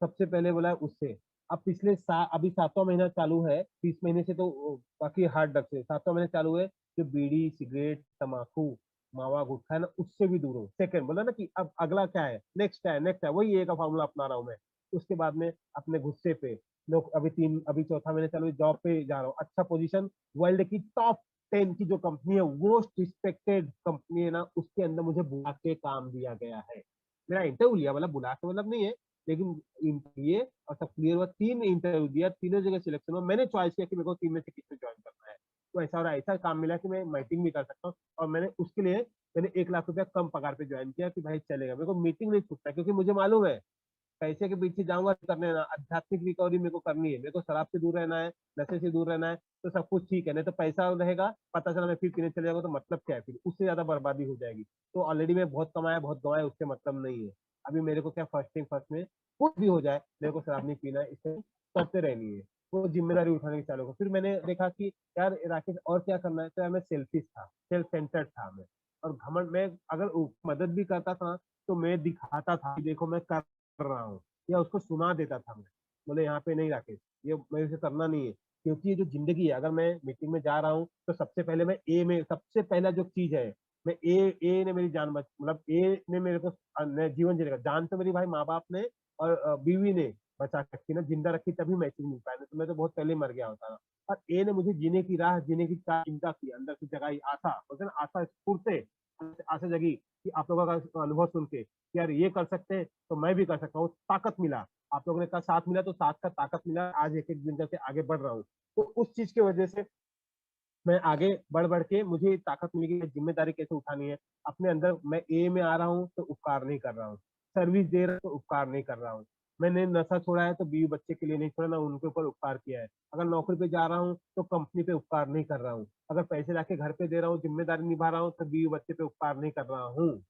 सबसे पहले बोला उससे। अब अभी 7वां महीना चालू है, 30 महीने से तो बाकी हार्ड ड्रग्स है, 7वां महीना चालू है। जो बीड़ी सिगरेट तम्बाकू मावा गुटखा है ना, उससे भी दूर हो। सेकंड बोला ना कि अब अगला क्या है, नेक्स्ट है वही एक फॉर्मूला अपना रहा हूँ मैं। उसके बाद में अपने गुस्से पे लोग, अभी चौथा महीने चालू, जॉब पे जा रहा हूँ, अच्छा पोजीशन, वर्ल्ड की टॉप 10 की जो कंपनी है, मोस्ट रिस्पेक्टेड कंपनी है ना, उसके अंदर मुझे बुला के काम दिया गया है। मेरा इंटरव्यू लिया, मतलब बुला के मतलब नहीं है, लेकिन ये और सब क्लियर हुआ। 3 इंटरव्यू दिया, तीनों जगह सिलेक्शन हुआ, मैंने चॉइस किया कि मेरे को 3 में से किसमें ज्वाइन करना है। तो ऐसा और ऐसा काम मिला कि मैं मीटिंग भी कर सकता हूँ, और मैंने उसके लिए मैंने 1 लाख रुपया कम पगार पे ज्वाइन किया कि भाई चलेगा, मेरे को मीटिंग नहीं छूटता, क्योंकि मुझे मालूम है पैसे के पीछे जाऊंगा करने ना, आध्यात्मिक रिकवरी मेरे को करनी है, मेरे को शराब से दूर रहना है, नशे से दूर रहना है, तो सब कुछ ठीक है। नहीं तो पैसा रहेगा, पता चला मैं फिर पीने चले जाऊंगा, तो मतलब क्या है, फिर उससे ज्यादा बर्बादी हो जाएगी। तो ऑलरेडी मैं बहुत कमाया बहुत गवाया, उससे मतलब नहीं है। अभी मेरे को क्या, फर्स्ट में कुछ भी हो जाए, मेरे को शराब नहीं पीना है, इससे करते रहनी है, वो जिम्मेदारी उठाने की चालू कर। फिर मैंने देखा कि यार राकेश और क्या करना है, तो यार मैं सेल्फिश था, सेल्फ सेंटर्ड था मैं, और घमंड में, अगर मदद भी करता था तो मैं दिखाता था कि देखो मैं कर रहा हूँ, या उसको सुना देता था मैं। बोले यहाँ पे नहीं राकेश, ये मेरे से करना नहीं है, क्योंकि ये जो जिंदगी है, अगर मैं मीटिंग में जा रहा हूँ तो सबसे पहले मैं ए में, सबसे पहला जो चीज है, मैं ए ने मेरी जान बच, मतलब ए ने मेरे को जीवन जीने का, जान तो मेरी भाई माँ बाप ने और बीवी ने बचा के रखी ना, जिंदा रखी, तभी मैं चीज मिल पाया, नहीं तो मैं तो बहुत पहले मर गया होता था। और ए ने मुझे जीने की राह, जीने की चिंता की, अंदर से जगाई आशा, बोलते हैं ना आशा स्फूर्ति, आशा जगी कि आप लोगों का अनुभव सुन के यार ये कर सकते हैं, तो मैं भी कर सकता हूँ, ताकत मिला। आप लोगों ने कहा साथ मिला, तो साथ का ताकत मिला, आज एक एक दिन करके आगे बढ़ रहा हूँ। तो उस चीज की वजह से मैं आगे बढ़ बढ़ के मुझे ताकत मिली कि जिम्मेदारी कैसे उठानी है अपने अंदर। मैं ए में आ रहा हूँ तो उपकार नहीं कर रहा हूँ, सर्विस दे रहा हूँ तो उपकार नहीं कर रहा हूँ। मैंने नशा छोड़ा है तो बीवी बच्चे के लिए नहीं छोड़ा, ना उनके ऊपर उपकार किया है। अगर नौकरी पे जा रहा हूँ तो कंपनी पे उपकार नहीं कर रहा हूँ। अगर पैसे लाके घर पे दे रहा हूँ, जिम्मेदारी निभा रहा हूँ, तो बीवी बच्चे पे उपकार नहीं कर रहा हूँ।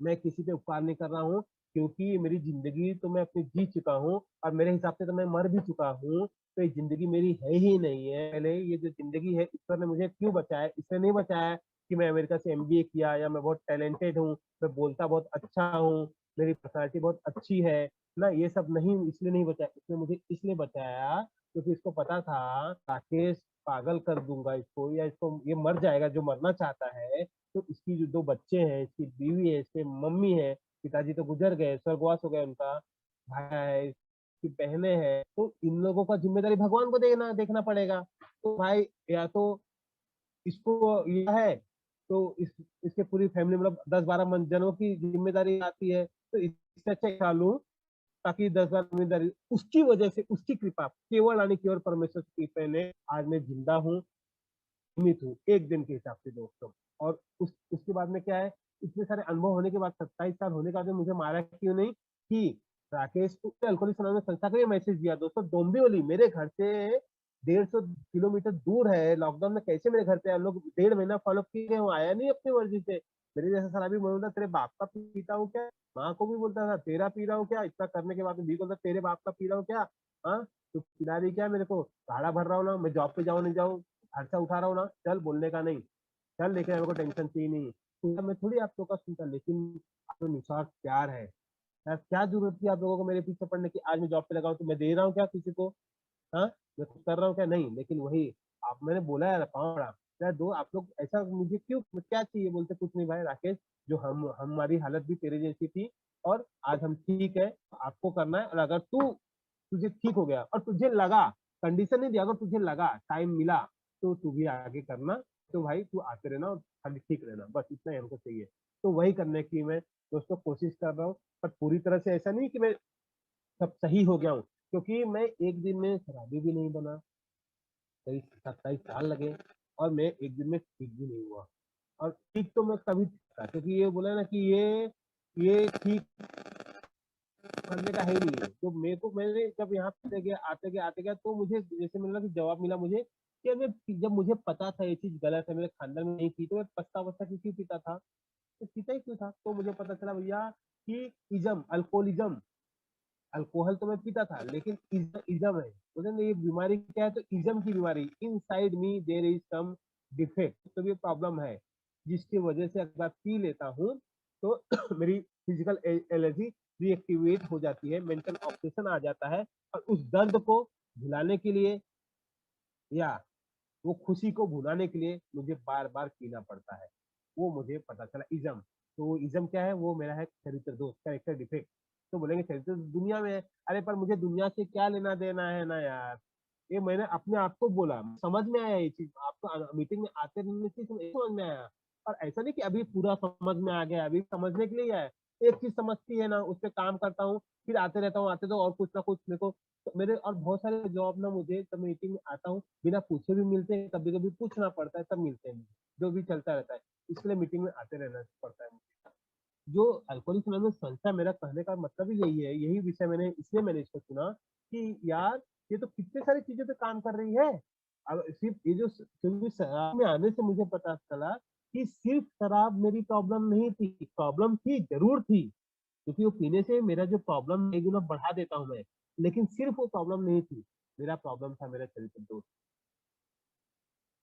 मैं किसी पे उपकार नहीं कर रहा हूँ, क्योंकि मेरी जिंदगी तो मैं अपनी जी चुका हूँ, और मेरे हिसाब से तो मैं मर भी चुका हूँ। तो ये जिंदगी मेरी है ही नहीं है। पहले ये जो जिंदगी है, ईश्वर ने मुझे क्यों बचाया, इसने नहीं बचाया कि मैं अमेरिका से एमबीए किया, या मैं बहुत टैलेंटेड हूँ, मैं बोलता बहुत अच्छा हूँ, मेरी पर्सनैलिटी बहुत अच्छी है ना, ये सब नहीं, इसलिए नहीं बचाया। इसने मुझे इसलिए बचाया क्योंकि इसको पता था राकेश पागल कर दूंगा इसको, या इसको ये मर जाएगा जो मरना चाहता है। तो इसकी जो 2 बच्चे हैं, इसकी बीवी है, इसके मम्मी है, पिताजी तो गुजर गए, स्वर्गवास हो गया उनका, भाई है, इसकी बहनें हैं, तो इन लोगों का जिम्मेदारी भगवान को देखना पड़ेगा। तो भाई या तो इसको यह है, तो इसके पूरी फैमिली, मतलब 10-12 जनों की जिम्मेदारी आती है, तो इससे अच्छा खा लूं, ताकि 10 बार जिम्मेदारी उसकी वजह से, उसकी कृपा, केवल आने केवल परमेश्वर की कृपा ने आज मैं जिंदा हूँ, सीमित हूँ, एक दिन के हिसाब से दोस्तों। और उसके बाद में क्या है, इतने सारे अनुभव होने के बाद 27 साल होने के बाद में मुझे मारा क्यों नहीं कि राकेश को अल्कोहलिक्स अनोनिमस संस्था का मैसेज दिया। दोस्तों डोंबिवली मेरे घर से 150 किलोमीटर दूर है। लॉकडाउन में कैसे मेरे घर पे हम लोग 1.5 महीना फॉलो किए, वो आया नहीं अपनी मर्जी से। मेरे जैसा साला भी बोलता तेरे बाप का पीता हूँ क्या, माँ को भी बोलता था तेरा पी रहा हूँ क्या, इतना करने के बाद भी बोलता तेरे बाप का पी रहा हूँ क्या। हाँ, तू पिला रही क्या मेरे को, भाड़ा भर रहा हूँ ना, मैं जॉब पे जाऊँ नहीं जाऊँ, खर्चा उठा रहा हूँ ना, चल बोलने का नहीं, चल लेकिन मेरे को टेंशन चाहिए नहीं। तो मैं थोड़ी आप लोगों का सुनता, लेकिन आप लोग निस्वार्थ प्यार है यार। क्या जरूरत थी आप लोगों को मेरे पीछे पड़ने की, आज मैं जॉब पे लगा हूँ तो मैं दे रहा हूँ क्या किसी को, हाँ, मैं कुछ कर रहा हूँ क्या, नहीं। लेकिन वही आप, मैंने बोला यार पाँव पड़ा यार, दो आप लोग ऐसा मुझे क्यों क्या चाहिए, बोलते कुछ नहीं भाई राकेश, जो हम हमारी हालत भी तेरे जैसी थी और आज हम ठीक है, आपको करना है। और अगर तुझे ठीक हो गया और तुझे लगा, कंडीशन नहीं दिया, अगर तुझे लगा टाइम मिला तो तू भी आगे करना। तो भाई तू आते रहना और खाली ठीक रहना, बस इतना ही हमको चाहिए। तो वही करने की मैं दोस्तों कोशिश कर रहा हूँ। पर पूरी तरह से ऐसा नहीं कि मैं सब सही हो गया हूँ, क्योंकि मैं एक दिन में शराबी भी नहीं बना, कई 27 साल लगे, और मैं एक दिन में ठीक भी नहीं हुआ। और ठीक तो मैं कभी था, क्योंकि ये बोला ना कि ये ठीक करने का है ही नहीं है। तो मेरे को, मैंने जब यहाँ पे गया, आते गया तो मुझे जैसे मिला कि जवाब मिला मुझे कि मैं, जब मुझे पता था ये चीज गलत है, मेरे खानदान में नहीं थी, तो मैं पछता वस्ता क्यों पीता था, तो पीता ही क्यों था। तो मुझे पता चला भैया कि इज्म, अल्कोहलिज्म, अल्कोहल तो मैं पीता था लेकिन इज्म है, बोले ना ये बीमारी क्या है, तो इज्म की बीमारी, inside me there is some defect, तो ये प्रॉब्लम है जिसकी वजह से अगर पी लेता हूँ तो मेरी फिजिकल एलर्जी रिएक्टिवेट हो जाती है, मेंटल ऑब्सेशन आ जाता है, और उस दर्द को भुलाने के लिए या वो खुशी को भुलाने के लिए मुझे बार बार पीना पड़ता है। वो मुझे पता चला इज्म। तो वो इज्म क्या है, वो मेरा है चरित्र दोष, कैरेक्टर डिफेक्ट। तो बोलेंगे चरित्र तो दुनिया में है, अरे पर मुझे दुनिया से क्या लेना देना है ना यार। ये मैंने अपने आप को बोला, समझ में आया ये चीज, आपको मीटिंग में आते रहने से समझ में आया। और ऐसा नहीं कि अभी पूरा समझ में आ गया, अभी समझने के लिए है। एक चीज समझती है ना, उस पर काम करता हूँ, फिर आते रहता हूँ, आते तो और कुछ ना कुछ मेरे को, तो मेरे और बहुत सारे जॉब ना, मुझे जब मीटिंग में आता हूँ बिना पूछे भी मिलते हैं, कभी कभी पूछना पड़ता है तब मिलते हैं, जो भी चलता रहता है, इसलिए मीटिंग में आते रहना पड़ता है मुझे। जो अल्कोहलिक्स अनोनिमस संस्था, मेरा कहने का मतलब ही यही है, यही विषय मैंने इसलिए मैंने इसको चुना कि यार ये तो कितने सारी चीजों पे काम कर रही है। अब सिर्फ ये जो, क्योंकि शराब में आने से मुझे पता चला कि सिर्फ शराब मेरी प्रॉब्लम नहीं थी, प्रॉब्लम थी जरूर थी, क्योंकि वो पीने से मेरा जो प्रॉब्लम एक गुना बढ़ा देता हूँ मैं, लेकिन सिर्फ वो प्रॉब्लम नहीं थी। मेरा प्रॉब्लम था मेरा चरित्र दोष,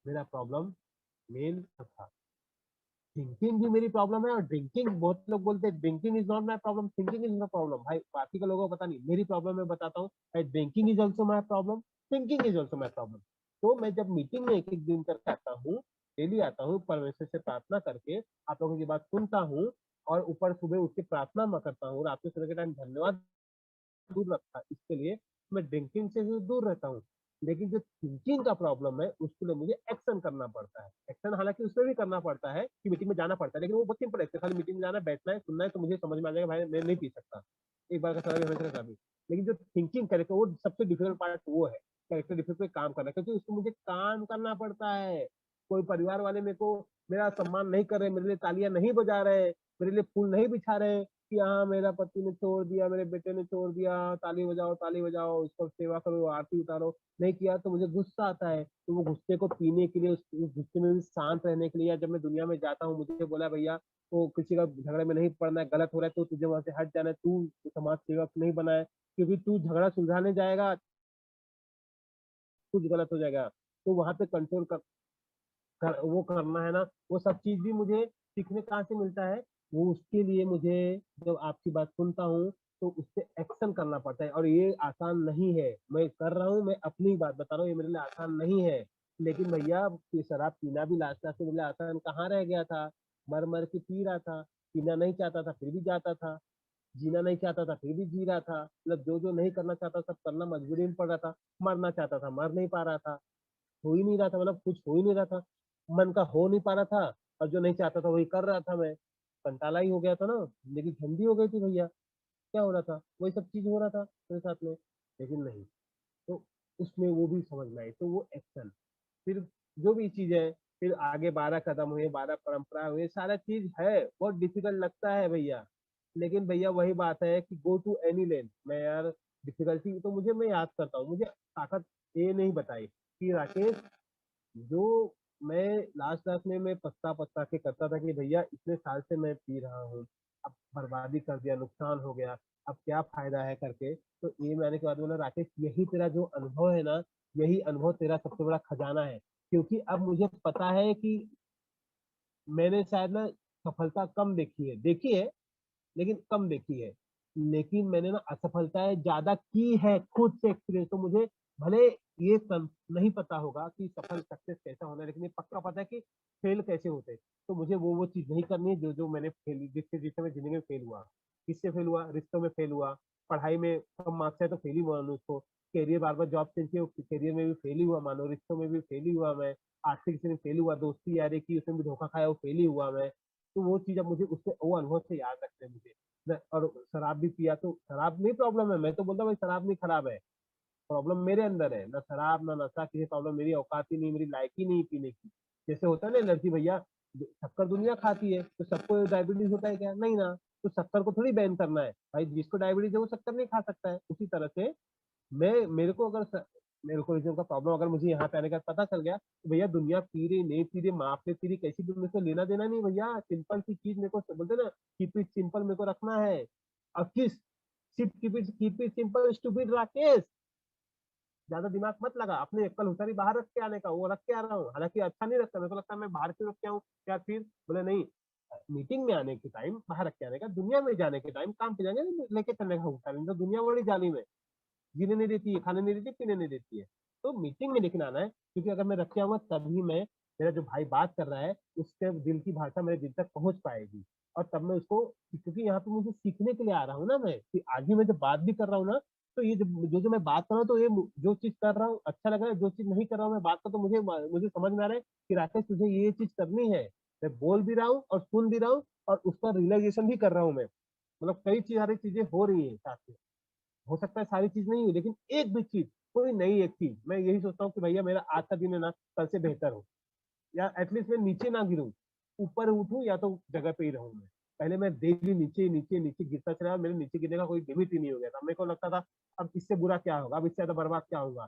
मेरा प्रॉब्लम मेन था। थिंकिंग भी मेरी प्रॉब्लम है, और ड्रिंकिंग, बहुत लोग बोलते हैं drinking is not my problem, thinking is my problem. भाई बाकी के लोगों को पता नहीं, मेरी प्रॉब्लम मैं बताता हूँ। Drinking is also my problem, thinking is also my problem. तो मैं जब मीटिंग में एक एक दिन करके आता हूँ, डेली आता हूँ, परमेश्वर से प्रार्थना करके आप लोगों की बात सुनता हूँ, और ऊपर सुबह उठ के प्रार्थना मैं करता हूँ, रात को सोने के टाइम धन्यवाद दूर रखा, इसके लिए मैं ड्रिंकिंग से भी दूर रहता हूँ। लेकिन जो थिंकिंग का प्रॉब्लम है उसके लिए मुझे एक्शन करना पड़ता है। एक्शन हालांकि उसमें भी करना पड़ता है कि मीटिंग में जाना पड़ता है, लेकिन वो बहुत सिंपल है, खाली मीटिंग में जाना है, बैठना है, सुनना है, तो मुझे समझ में आ जाएगा भाई मैं नहीं पी सकता, एक बार का सलाह भी हमेशा का भी। लेकिन जो थिंकिंग करेक्टर, वो सबसे डिफिकल्ट पार्ट वो है, कैरेक्टर डिफेक्ट पे काम करना, क्योंकि उसको मुझे काम करना पड़ता है। कोई परिवार वाले मेरे को मेरा सम्मान नहीं कर रहे, मेरे लिए तालियां नहीं बजा रहे, मेरे लिए फूल नहीं बिछा रहे कि हाँ मेरा पति ने छोड़ दिया, मेरे बेटे ने छोड़ दिया, ताली बजाओ, इसको सेवा करो, आरती उतारो, नहीं किया तो मुझे गुस्सा आता है। तो वो गुस्से को पीने के लिए, उस गुस्से में भी शांत रहने के लिए, या जब मैं दुनिया में जाता हूँ, मुझे बोला भैया तो किसी का झगड़े में नहीं पड़ना है, गलत हो रहा है तो तुझे वहां से हट जाना है, तू समाज सेवक नहीं बना है, क्योंकि तू झगड़ा सुलझाने जाएगा कुछ गलत हो जाएगा। तो वहां पे कंट्रोल वो करना है ना, वो सब चीज भी मुझे सीखने कहाँ से मिलता है, वो उसके लिए मुझे, जब आपकी बात सुनता हूँ तो उस पर एक्शन करना पड़ता है। और ये आसान नहीं है, मैं कर रहा हूँ, मैं अपनी बात बता रहा हूँ, ये मेरे लिए आसान नहीं है। लेकिन भैया ये शराब पीना भी लास्ट से मेरे लिए आसान कहाँ रह गया था, मर मर के पी रहा था, पीना नहीं चाहता था फिर भी जाता था, जीना नहीं चाहता था फिर भी जी रहा था, मतलब जो जो नहीं करना चाहता सब करना मजबूरी में पड़ रहा था, मरना चाहता था मर नहीं पा रहा था, हो ही नहीं रहा था, मतलब कुछ हो ही नहीं रहा था, मन का हो नहीं पा रहा था, और जो नहीं चाहता था वही कर रहा था मैं। कंटाला ही हो गया था ना, जिंदगी झंडी हो गई थी भैया। क्या हो रहा था, वही सब चीज हो रहा था मेरे साथ में। लेकिन नहीं, तो उसमें वो भी समझ में आई, तो वो एक्शन, फिर जो भी चीज है फिर आगे 12 कदम हुए, 12 परंपरा हुए, सारा चीज है, बहुत डिफिकल्ट लगता है भैया। लेकिन भैया वही बात है कि गो टू एनी लेंथ, मैं यार डिफिकल्टी तो मुझे, मैं याद करता हूँ, मुझे ताकत ये नहीं बताई कि राकेश, जो मैं लास्ट लास्ट में मैं पछता पछता के करता था कि भैया इतने साल से मैं पी रहा हूँ, अब बर्बादी कर दिया, नुकसान हो गया, अब क्या फायदा है करके। तो ये मैंने के बाद बोला राकेश, यही तेरा जो अनुभव है ना, यही अनुभव तेरा सबसे बड़ा खजाना है। क्योंकि अब मुझे पता है कि मैंने शायद ना सफलता कम देखी है, लेकिन कम देखी है। लेकिन मैंने ना असफलताएं ज्यादा की है खुद से एक्सपीरियंस, तो मुझे भले ये नहीं पता होगा कि सफल सक्सेस कैसा होना है, लेकिन ये पक्का पता है कि फेल कैसे होते हैं। तो मुझे वो चीज नहीं करनी है जो जो मैंने फेल, जिससे जिससे मैं जिंदगी में फेल हुआ। किससे फेल हुआ? रिश्तों में फेल हुआ, पढ़ाई में कम मार्क्स है तो फेल ही हुआ उसको, कैरियर बार बार जॉब चेंज किया, कैरियर में भी फेल ही हुआ मानो, रिश्तों में भी फेल ही हुआ मैं, आर्थिक से फेल हुआ, दोस्ती यारी की उसमें भी धोखा खाया, वो फेल ही हुआ मैं। तो वो चीज अब मुझे उससे, वो अनुभव से याद रखते हैं मुझे। और शराब भी पिया, तो शराब नहीं प्रॉब्लम है, मैं तो बोलता हूँ भाई शराब नहीं खराब है, प्रॉब्लम मेरे अंदर है, ना शराब ना नशा, किसी प्रॉब्लम, मेरी औकात ही नहीं, मेरी लायकी नहीं पीने की। जैसे होता है ना एलर्जी भैया, शक्कर दुनिया खाती है, तो सबको डायबिटीज होता है क्या? नहीं ना। तो शक्कर को थोड़ी बैन करना है भाई, जिसको डायबिटीज है वो शक्कर नहीं खा सकता है। उसी तरह से मैं, मेरे को अगर मेरे को का प्रॉब्लम अगर मुझे यहाँ पे आने का पता चल गया तो भैया दुनिया पी रही नहीं पी रही, माँ पे पी रही कैसी भी, मेरे को लेना देना नहीं भैया। सिंपल सी चीज मेरे को बोलते ना, कीप इट सिंपल मेरे को रखना है। अब किस सिर्फ keep it simple stupid Rakesh, ज्यादा दिमाग मत लगा, अपने अक्कल हुसारी बाहर रख के आने का, वो रख के आ रहा हूँ। हालांकि अच्छा नहीं लगता, मेरे को लगता है मैं बाहर क्यों रख के आऊँ, क्या फिर बोले नहीं, मीटिंग में आने के टाइम बाहर रख के आने का, दुनिया में जाने के टाइम काम पे जाने लेके चलने का हुसारी, तो दुनिया बड़ी जालिम है, जीने नहीं देती है, खाने नहीं देती, पीने नहीं देती है। तो मीटिंग में लेकिन आना है, क्योंकि अगर मैं रख के आऊंगा तभी मैं, मेरा जो भाई बात कर रहा है उसके दिल की भाषा मेरे दिल तक पहुंच पाएगी। और तब मैं उसको, क्योंकि यहाँ पे मुझे सीखने के लिए आ रहा हूँ ना मैं, कि आज भी मैं जब बात भी कर रहा हूँ ना, तो ये जो जो मैं बात कर रहा हूँ, तो ये जो चीज कर रहा हूँ अच्छा लग रहा है, जो चीज नहीं कर रहा हूँ मैं बात कर, तो मुझे मुझे समझ में आ रहा है कि राकेश तुझे ये चीज करनी है। मैं बोल भी रहा हूँ और सुन भी रहा हूँ, और उसका रियलाइजेशन भी कर रहा हूँ मैं। मतलब कई चीज, सारी चीजें हो रही है साथ में। हो सकता है सारी चीज नहीं हुई, लेकिन एक भी चीज, कोई नई एक चीज, मैं यही सोचता हूँ कि भैया मेरा आज का दिन है ना कल से बेहतर हो, या एटलीस्ट मैं नीचे ना गिरूं, ऊपर उठूं, या तो जगह पे ही रहूं मैं। पहले मैं डेली नीचे नीचे नीचे गिरता चला, मेरे नीचे गिरने का कोई लिमिट ही नहीं हो गया था। मेरे को लगता था अब इससे बुरा क्या होगा, अब इससे ज्यादा बर्बाद क्या होगा,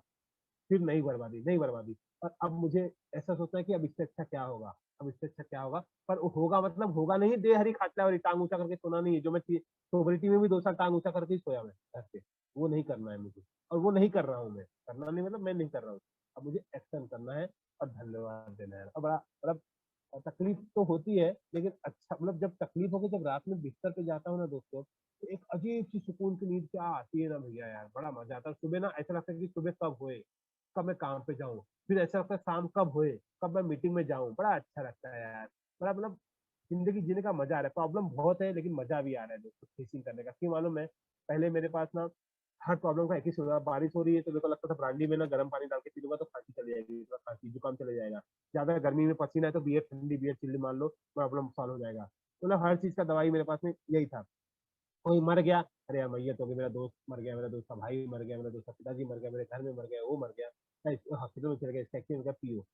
फिर नहीं बर्बादी, नहीं बर्बादी। और अब मुझे ऐसा सोचना है कि अब इससे अच्छा क्या होगा, अब इससे अच्छा क्या होगा। पर होगा मतलब होगा नहीं, दे हरी खाटला वाली टांग ऊंचा करके सोना नहीं है, जो मैं सोबरिटी में भी 2 साल टांग ऊंचा करके ही सोया मैं घर पे। वो नहीं करना है मुझे, और वो नहीं कर रहा हूँ मैं, करना नहीं मतलब मैं नहीं कर रहा हूँ। अब मुझे एक्शन करना है और धन्यवाद देना है। और बड़ा मतलब तकलीफ तो होती है, लेकिन अच्छा, मतलब जब तकलीफ होगी, जब रात में बिस्तर पे जाता हूँ ना दोस्तों, तो एक अजीब सी सुकून की नींद क्या आती है ना भैया, यार बड़ा मजा आता है। सुबह ना ऐसा लगता है कि सुबह कब होए, कब मैं काम पे जाऊं, फिर ऐसा लगता है शाम कब होए, कब मैं मीटिंग में जाऊं, बड़ा अच्छा लगता है यार। बड़ा मतलब जिंदगी जीने का मजा आ रहा है, प्रॉब्लम बहुत है लेकिन मजा भी आ रहा है दोस्तों फेसिंग करने का। क्यों मालूम है? पहले मेरे पास ना हर प्रॉब्लम का एक ही सुझाव, बारिश हो रही है तो मेरे को लगता था ब्रांडी में ना गर्म पानी डाल के पी लूंगा तो खांसी चली जाएगी, खांसी जुकाम चले जाएगा। ज्यादा गर्मी में पसीना है तो बियर ठंडी, बियर चिल्ली मान लो, प्रॉब्लम सॉल्व हो जाएगा। तो मतलब हर चीज का दवाई मेरे पास में यही था। कोई मर गया, अरे यार मैयत हो गई, मेरा दोस्त मर गया, मेरा दोस्त का भाई मर गया, मेरा दोस्त का पिताजी मर गया, मेरे घर में मर गया, वो मर गया, हॉस्पिटल में चले गए, इसका एक्सीडेंट हो गया, पियो।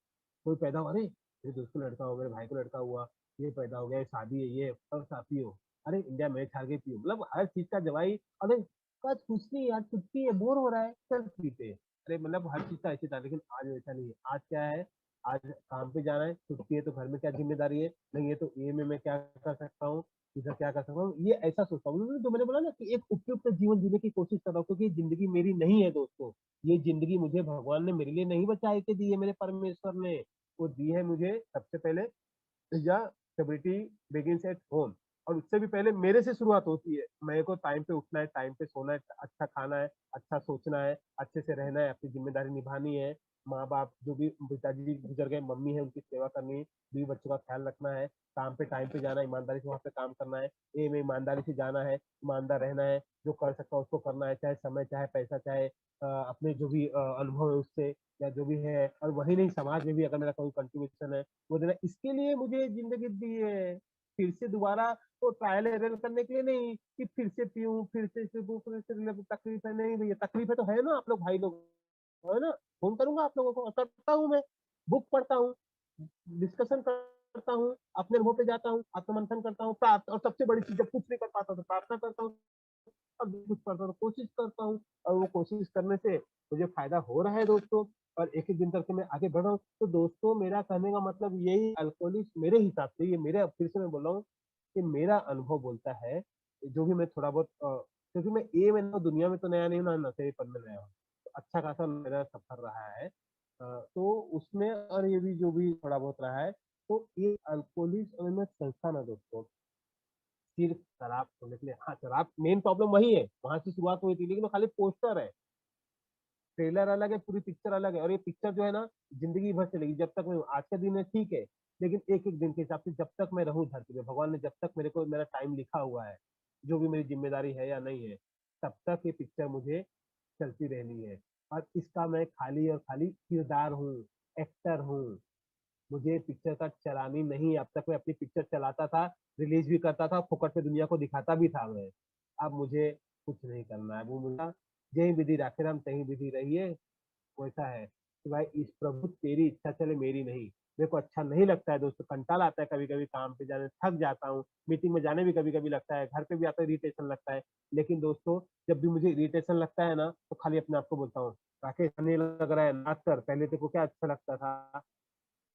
कोई पैदा हुआ, अरे मेरे दोस्त को लड़का हुआ, मेरे भाई को लड़का हुआ, ये पैदा हो गया, ये शादी है, ये सब साथ पियो। अरे इंडिया मैच हार गई, पियो। मतलब हर चीज का दवाई। अरे कल कुछ नहीं यार, छुट्टी है, बोर हो रहा है, चल पीते हैं। अरे मतलब हर चीज का ऐसे था, लेकिन आज वैसा नहीं है। आज क्या है? आज काम पे जाना है, छुट्टी है तो घर में क्या जिम्मेदारी है, नहीं है तो ये में मैं क्या कर सकता हूँ, इधर क्या कर सकता हूँ, ये ऐसा सोचता हूँ। तो मैंने बोला ना कि एक उपयुक्त जीवन जीने की कोशिश कर रहा हूँ, क्योंकि जिंदगी मेरी नहीं है दोस्तों। ये जिंदगी मुझे भगवान ने मेरे लिए नहीं बचाई के दी है, मेरे परमेश्वर ने। वो दी है मुझे सबसे पहले, या स्टेबिलिटी बिगिंस एट होम। और उससे भी पहले मेरे से शुरुआत होती है। मेरे को टाइम पे उठना है, टाइम पे सोना है, अच्छा खाना है, अच्छा सोचना है, अच्छे से रहना है, अपनी जिम्मेदारी निभानी है। माँ बाप जो भी, पिताजी गुजर गए, मम्मी है उनकी सेवा करनी है, बीवी बच्चों का ख्याल रखना है, काम पे टाइम पे जाना है, ईमानदारी से वहाँ पे काम करना है, ए में ईमानदारी से जाना है, ईमानदार रहना है, जो कर सकता है उसको करना है, चाहे समय, चाहे पैसा, चाहे अपने जो भी अनुभव है उससे, या जो भी है। और वही नहीं, समाज में भी अगर मेरा कोई कंट्रीब्यूशन है वो देना, इसके लिए मुझे जिंदगी दी है। फिर से दोबारा तो ट्रायल एरर करने के लिए नहीं कि फिर से पीऊं, फिर से सीखूं, फिर से तकलीफ है, नहीं भैया तकलीफ है तो है ना, आप लोग भाई लोग है ना, फोन करूंगा आप लोगों को, करता हूँ मैं, बुक पढ़ता हूँ, डिस्कशन करता हूँ, अपने अनुभव पे जाता हूँ, आत्ममंथन करता हूँ, और सबसे बड़ी चीज़, जब कुछ नहीं कर पाता तो प्रार्थना करता हूँ, अब कुछ करता हूँ, कोशिश करता हूँ, और वो कोशिश करने से मुझे फ़ायदा हो रहा है दोस्तों, और एक-एक दिन करके मैं आगे बढ़ रहा हूँ। तो दोस्तों, मेरा कहने का मतलब यही, अल्कोहलिक मेरे हिसाब से, ये मेरा, फिर से मैं बोल रहा हूँ कि मेरा अनुभव बोलता है, जो भी मैं थोड़ा बहुत क्योंकि मैं ना दुनिया में तो नया नहीं हूँ, ना नशे पर मैं नया हूँ। तो अच्छा खासा मेरा सफ़र रहा है। तो उसमें, और ये भी जो भी थोड़ा बहुत रहा है, तो ये अल्कोहलिक अनोनिमस संस्था ना दोस्तों, सिर्फ शराब छोड़ने के लिए, हाँ, शराब मेन प्रॉब्लम वही है, वहाँ से शुरुआत हुई थी, लेकिन वो खाली पोस्टर है, ट्रेलर अलग है, पूरी पिक्चर अलग है, और ये पिक्चर जो है ना, ज़िंदगी भर चलेगी, जब तक मैं हूँ। आज का दिन है ठीक है, लेकिन एक-एक दिन के हिसाब से जब तक मैं रहूँ धरती पे, भगवान ने जब तक मेरे को मेरा टाइम लिखा हुआ है, जो भी मेरी ज़िम्मेदारी है या नहीं है, तब तक ये पिक्चर मुझे चलती रहनी है, और इसका मैं खाली और खाली किरदार हूँ, एक्टर हूँ। मुझे पिक्चर का चलानी नहीं, अब तक मैं अपनी पिक्चर चलाता था, रिलीज़ भी करता था, फुकट में दुनिया को दिखाता भी था मैं। अब मुझे कुछ नहीं करना है, वो मुझे जहीं विधि राखे राम तहीं विधि रहिए, वैसा है कि भाई इस प्रभु तेरी इच्छा चले मेरी नहीं। मेरे को अच्छा नहीं लगता है दोस्तों, कंटाला आता है कभी-कभी काम पे जाने, थक जाता हूँ, मीटिंग में जाने भी कभी-कभी लगता है, घर पे भी आता है इरिटेशन लगता है। लेकिन दोस्तों, जब भी मुझे इरिटेशन लगता है ना, तो खाली अपने आप को बोलता हूँ, राकेश नहीं लग रहा है, नाच कर, पहले तेरे को क्या अच्छा लगता था?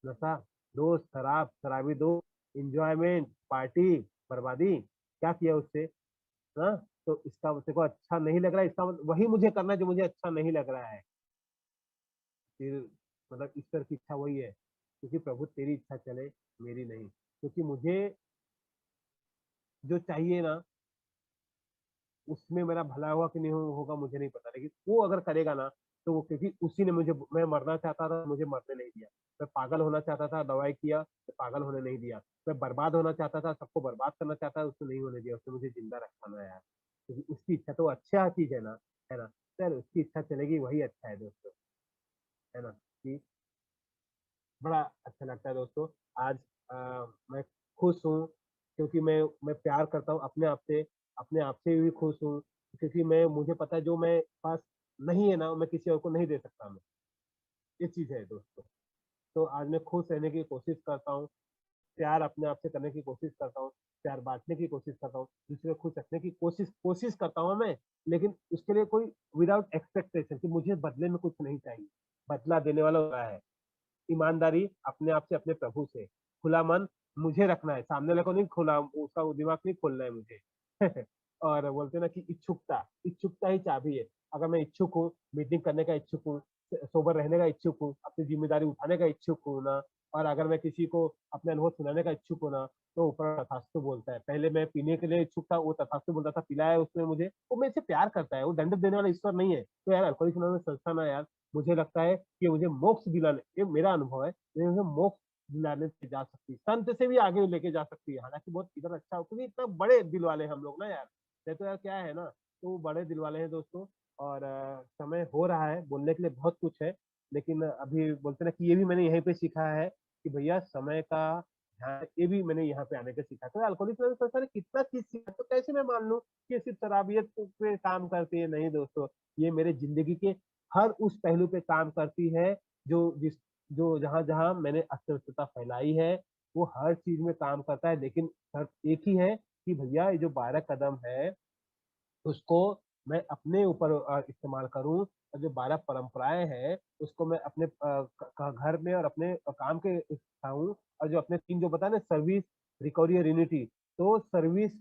नशा, दोस्त, शराब, शराबी दोस्त, एन्जॉयमेंट, पार्टी, बर्बादी, क्या किया उससे? हाँ? तो इसका तेरे को अच्छा नहीं लग रहा है, इसका मतलब वही मुझे करना है जो मुझे अच्छा नहीं लग रहा है। फिर मतलब ईश्वर की इच्छा वही है, क्योंकि प्रभु तेरी इच्छा चले, मेरी नहीं। क्योंकि मुझे जो चाहिए ना, उसमें मेरा भला हुआ कि नहीं होगा मुझे नहीं पता, लेकिन वो अगर करेगा ना, तो वो, क्योंकि उसी ने मुझे, मैं मरना चाहता था, मुझे मरने नहीं दिया। मैं पागल होना चाहता था, दवाई किया, तो पागल होने नहीं दिया। मैं बर्बाद होना चाहता था, सबको बर्बाद करना चाहता था, उसने नहीं होने दिया, उसने मुझे जिंदा रखा ना यार। क्योंकि उसकी इच्छा तो अच्छा चीज है ना, सर उसकी इच्छा चलेगी वही अच्छा है दोस्तों, है ना, कि बड़ा अच्छा लगता है दोस्तों। आज मैं खुश हूँ, क्योंकि मैं प्यार करता हूँ अपने आप से भी खुश हूँ, क्योंकि मैं, मुझे पता है जो मैं पास नहीं है ना, मैं किसी और को नहीं दे सकता मैं, ये चीज़ है दोस्तों। तो आज मैं खुश रहने की कोशिश करता हूँ, प्यार अपने आप से करने की कोशिश करता हूँ, प्यार बाँटने की कोशिश करता हूँ, दूसरे को खुश रखने की कोशिश कोशिश करता हूँ मैं, लेकिन उसके लिए कोई विदाउट एक्सपेक्टेशन कि मुझे बदले में कुछ नहीं चाहिए, बदला देने वाला हो रहा है। ईमानदारी अपने आप से, अपने प्रभु से, खुला मन मुझे रखना है, सामने वाले को नहीं खोला, उसका वो दिमाग नहीं खोलना है मुझे। और बोलते हैं ना कि इच्छुकता ही चाबी है। अगर मैं इच्छुक हूँ, मीटिंग करने का इच्छुक हूँ, सोबर रहने का इच्छुक हूँ, अपनी ज़िम्मेदारी उठाने का इच्छुक हूँ ना, और अगर मैं किसी को अपने अनुभव सुनाने का इच्छुक हूँ ना, तो ऊपर तथास्तु बोलता है। पहले मैं पीने के लिए इच्छुक था, वो तथास्तु बोलता था, पिलाया उसने मुझे, वो मेरे से प्यार करता है, वो दंड देने वाला ईश्वर नहीं है। तो यार अल्कोहलिक्स एनोनिमस संस्था ना यार, मुझे लगता है कि मुझे मोक्ष दिलाने, ये मेरा अनुभव है, ये मुझे मोक्ष दिलाने पे जा सकती है, संत से भी आगे लेके जा सकती है। हालाँकि बहुत इधर अच्छा हो, क्योंकि इतना बड़े दिल वाले हैं हम लोग ना यार। नहीं तो यार क्या है ना, तो वो बड़े दिल वाले हैं दोस्तों, और समय हो रहा है, बोलने के लिए बहुत कुछ है, लेकिन अभी बोलते हैं ना कि ये भी मैंने यहीं पे सीखा है कि भैया समय का ध्यान, ये भी मैंने यहाँ पे आने के सीखा। तो अल्कोहलिक एनोनिमस संस्था ने कितना चीज़ सीखा, तो कैसे मैं मान लूँ कि ये सिर्फ शराबियत पे काम करती है? नहीं दोस्तों, ये मेरे ज़िंदगी के हर उस पहलू पे काम करती है, जो जिस जो जहाँ-जहाँ मैंने अस्पृश्यता फैलाई है, वो हर चीज़ में काम करता है, लेकिन शर्त एक ही है कि भैया ये जो 12 कदम है, उसको मैं अपने ऊपर इस्तेमाल करूँ, और जो 12 परंपराएँ हैं, उसको मैं अपने घर में और अपने काम के सिखाऊँ, और जो अपने 3 जो बताया ना, सर्विस, रिकवरी और यूनिटी, तो सर्विस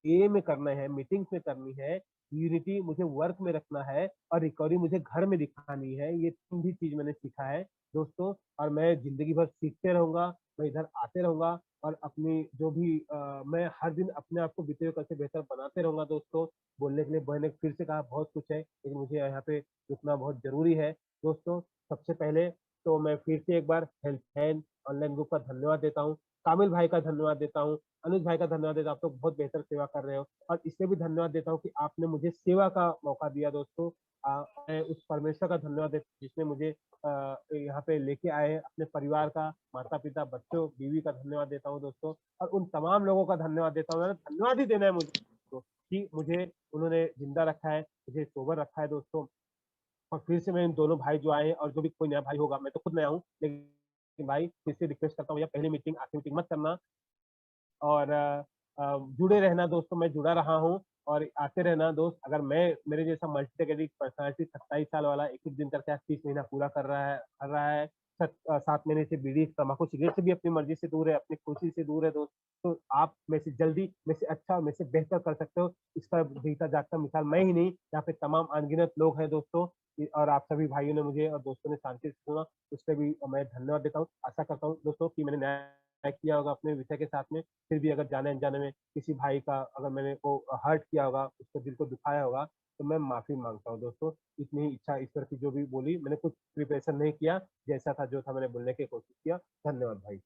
ए में करना है, मीटिंग्स में करनी है, यूनिटी मुझे वर्क में रखना है, और रिकवरी मुझे घर में दिखानी है। ये 3 भी चीज़ मैंने सीखा है दोस्तों, और मैं ज़िंदगी भर सीखते रहूँगा, मैं इधर आते रहूँगा, और अपनी जो भी मैं हर दिन अपने आप को बीते हुए कल से बेहतर बनाते रहूँगा दोस्तों। बोलने के लिए मैंने फिर से कहा बहुत कुछ है, लेकिन मुझे यहाँ पे रुकना बहुत ज़रूरी है। दोस्तों, सबसे पहले तो मैं फिर से एक बार हेल्पलाइन ऑनलाइन ग्रुप का धन्यवाद देता हूँ, कामिल भाई का धन्यवाद देता हूँ, अनुज भाई का धन्यवाद देता हूँ, आप लोग बहुत बेहतर सेवा कर रहे हो, और इसलिए भी धन्यवाद देता हूँ कि आपने मुझे सेवा का मौका दिया दोस्तों। मैं उस परमेश्वर का धन्यवाद देता हूँ जिसने मुझे यहाँ पे लेके आए, अपने परिवार का, माता-पिता, बच्चों, बीवी का धन्यवाद देता हूँ दोस्तों, और उन तमाम लोगों का धन्यवाद देता हूँ, धन्यवाद ही देना है मुझे दोस्तों, कि मुझे उन्होंने ज़िंदा रखा है, मुझे सोबर रखा है दोस्तों, और फिर से मैं इन दोनों भाई जो आए हैं, और जो भी कोई नया भाई होगा, मैं तो खुद नया हूँ, लेकिन लेकिन भाई फिर से रिक्वेस्ट करता हूँ भैया, पहली मीटिंग आखिरी मीटिंग मत करना। और जुड़े रहना दोस्तों, मैं जुड़ा रहा हूँ और आते रहना दोस्त। अगर मैं मेरे जैसा मल्टी टैलेंटेड पर्सनालिटी 27 साल वाला एक एक दिन करके आज 30 महीना पूरा कर रहा है 7 महीने से बीड़ी तम्बाकू सिगरेट से भी अपनी मर्जी से दूर है, अपनी खुशी से दूर है दोस्त। तो आप में से जल्दी में से अच्छा और में से बेहतर कर सकते हो, इसका जीता जागता मिसाल मैं ही नहीं, यहाँ पे तमाम अनगिनत लोग हैं दोस्तों। और आप सभी भाइयों ने मुझे और दोस्तों ने शांति से सुना, उसके भी मैं धन्यवाद देता हूँ। आशा करता हूँ दोस्तों कि मैंने न्याय किया होगा अपने विषय के साथ में। फिर भी अगर जाने अनजाने में किसी भाई का अगर मैंने को हर्ट किया होगा, उसको दिल को दुखाया होगा, तो मैं माफी मांगता हूँ दोस्तों। इतनी ही इच्छा ईश्वर की जो भी बोली, मैंने कुछ प्रिपरेशन नहीं किया, जैसा था जो था मैंने बोलने की कोशिश किया। धन्यवाद भाई।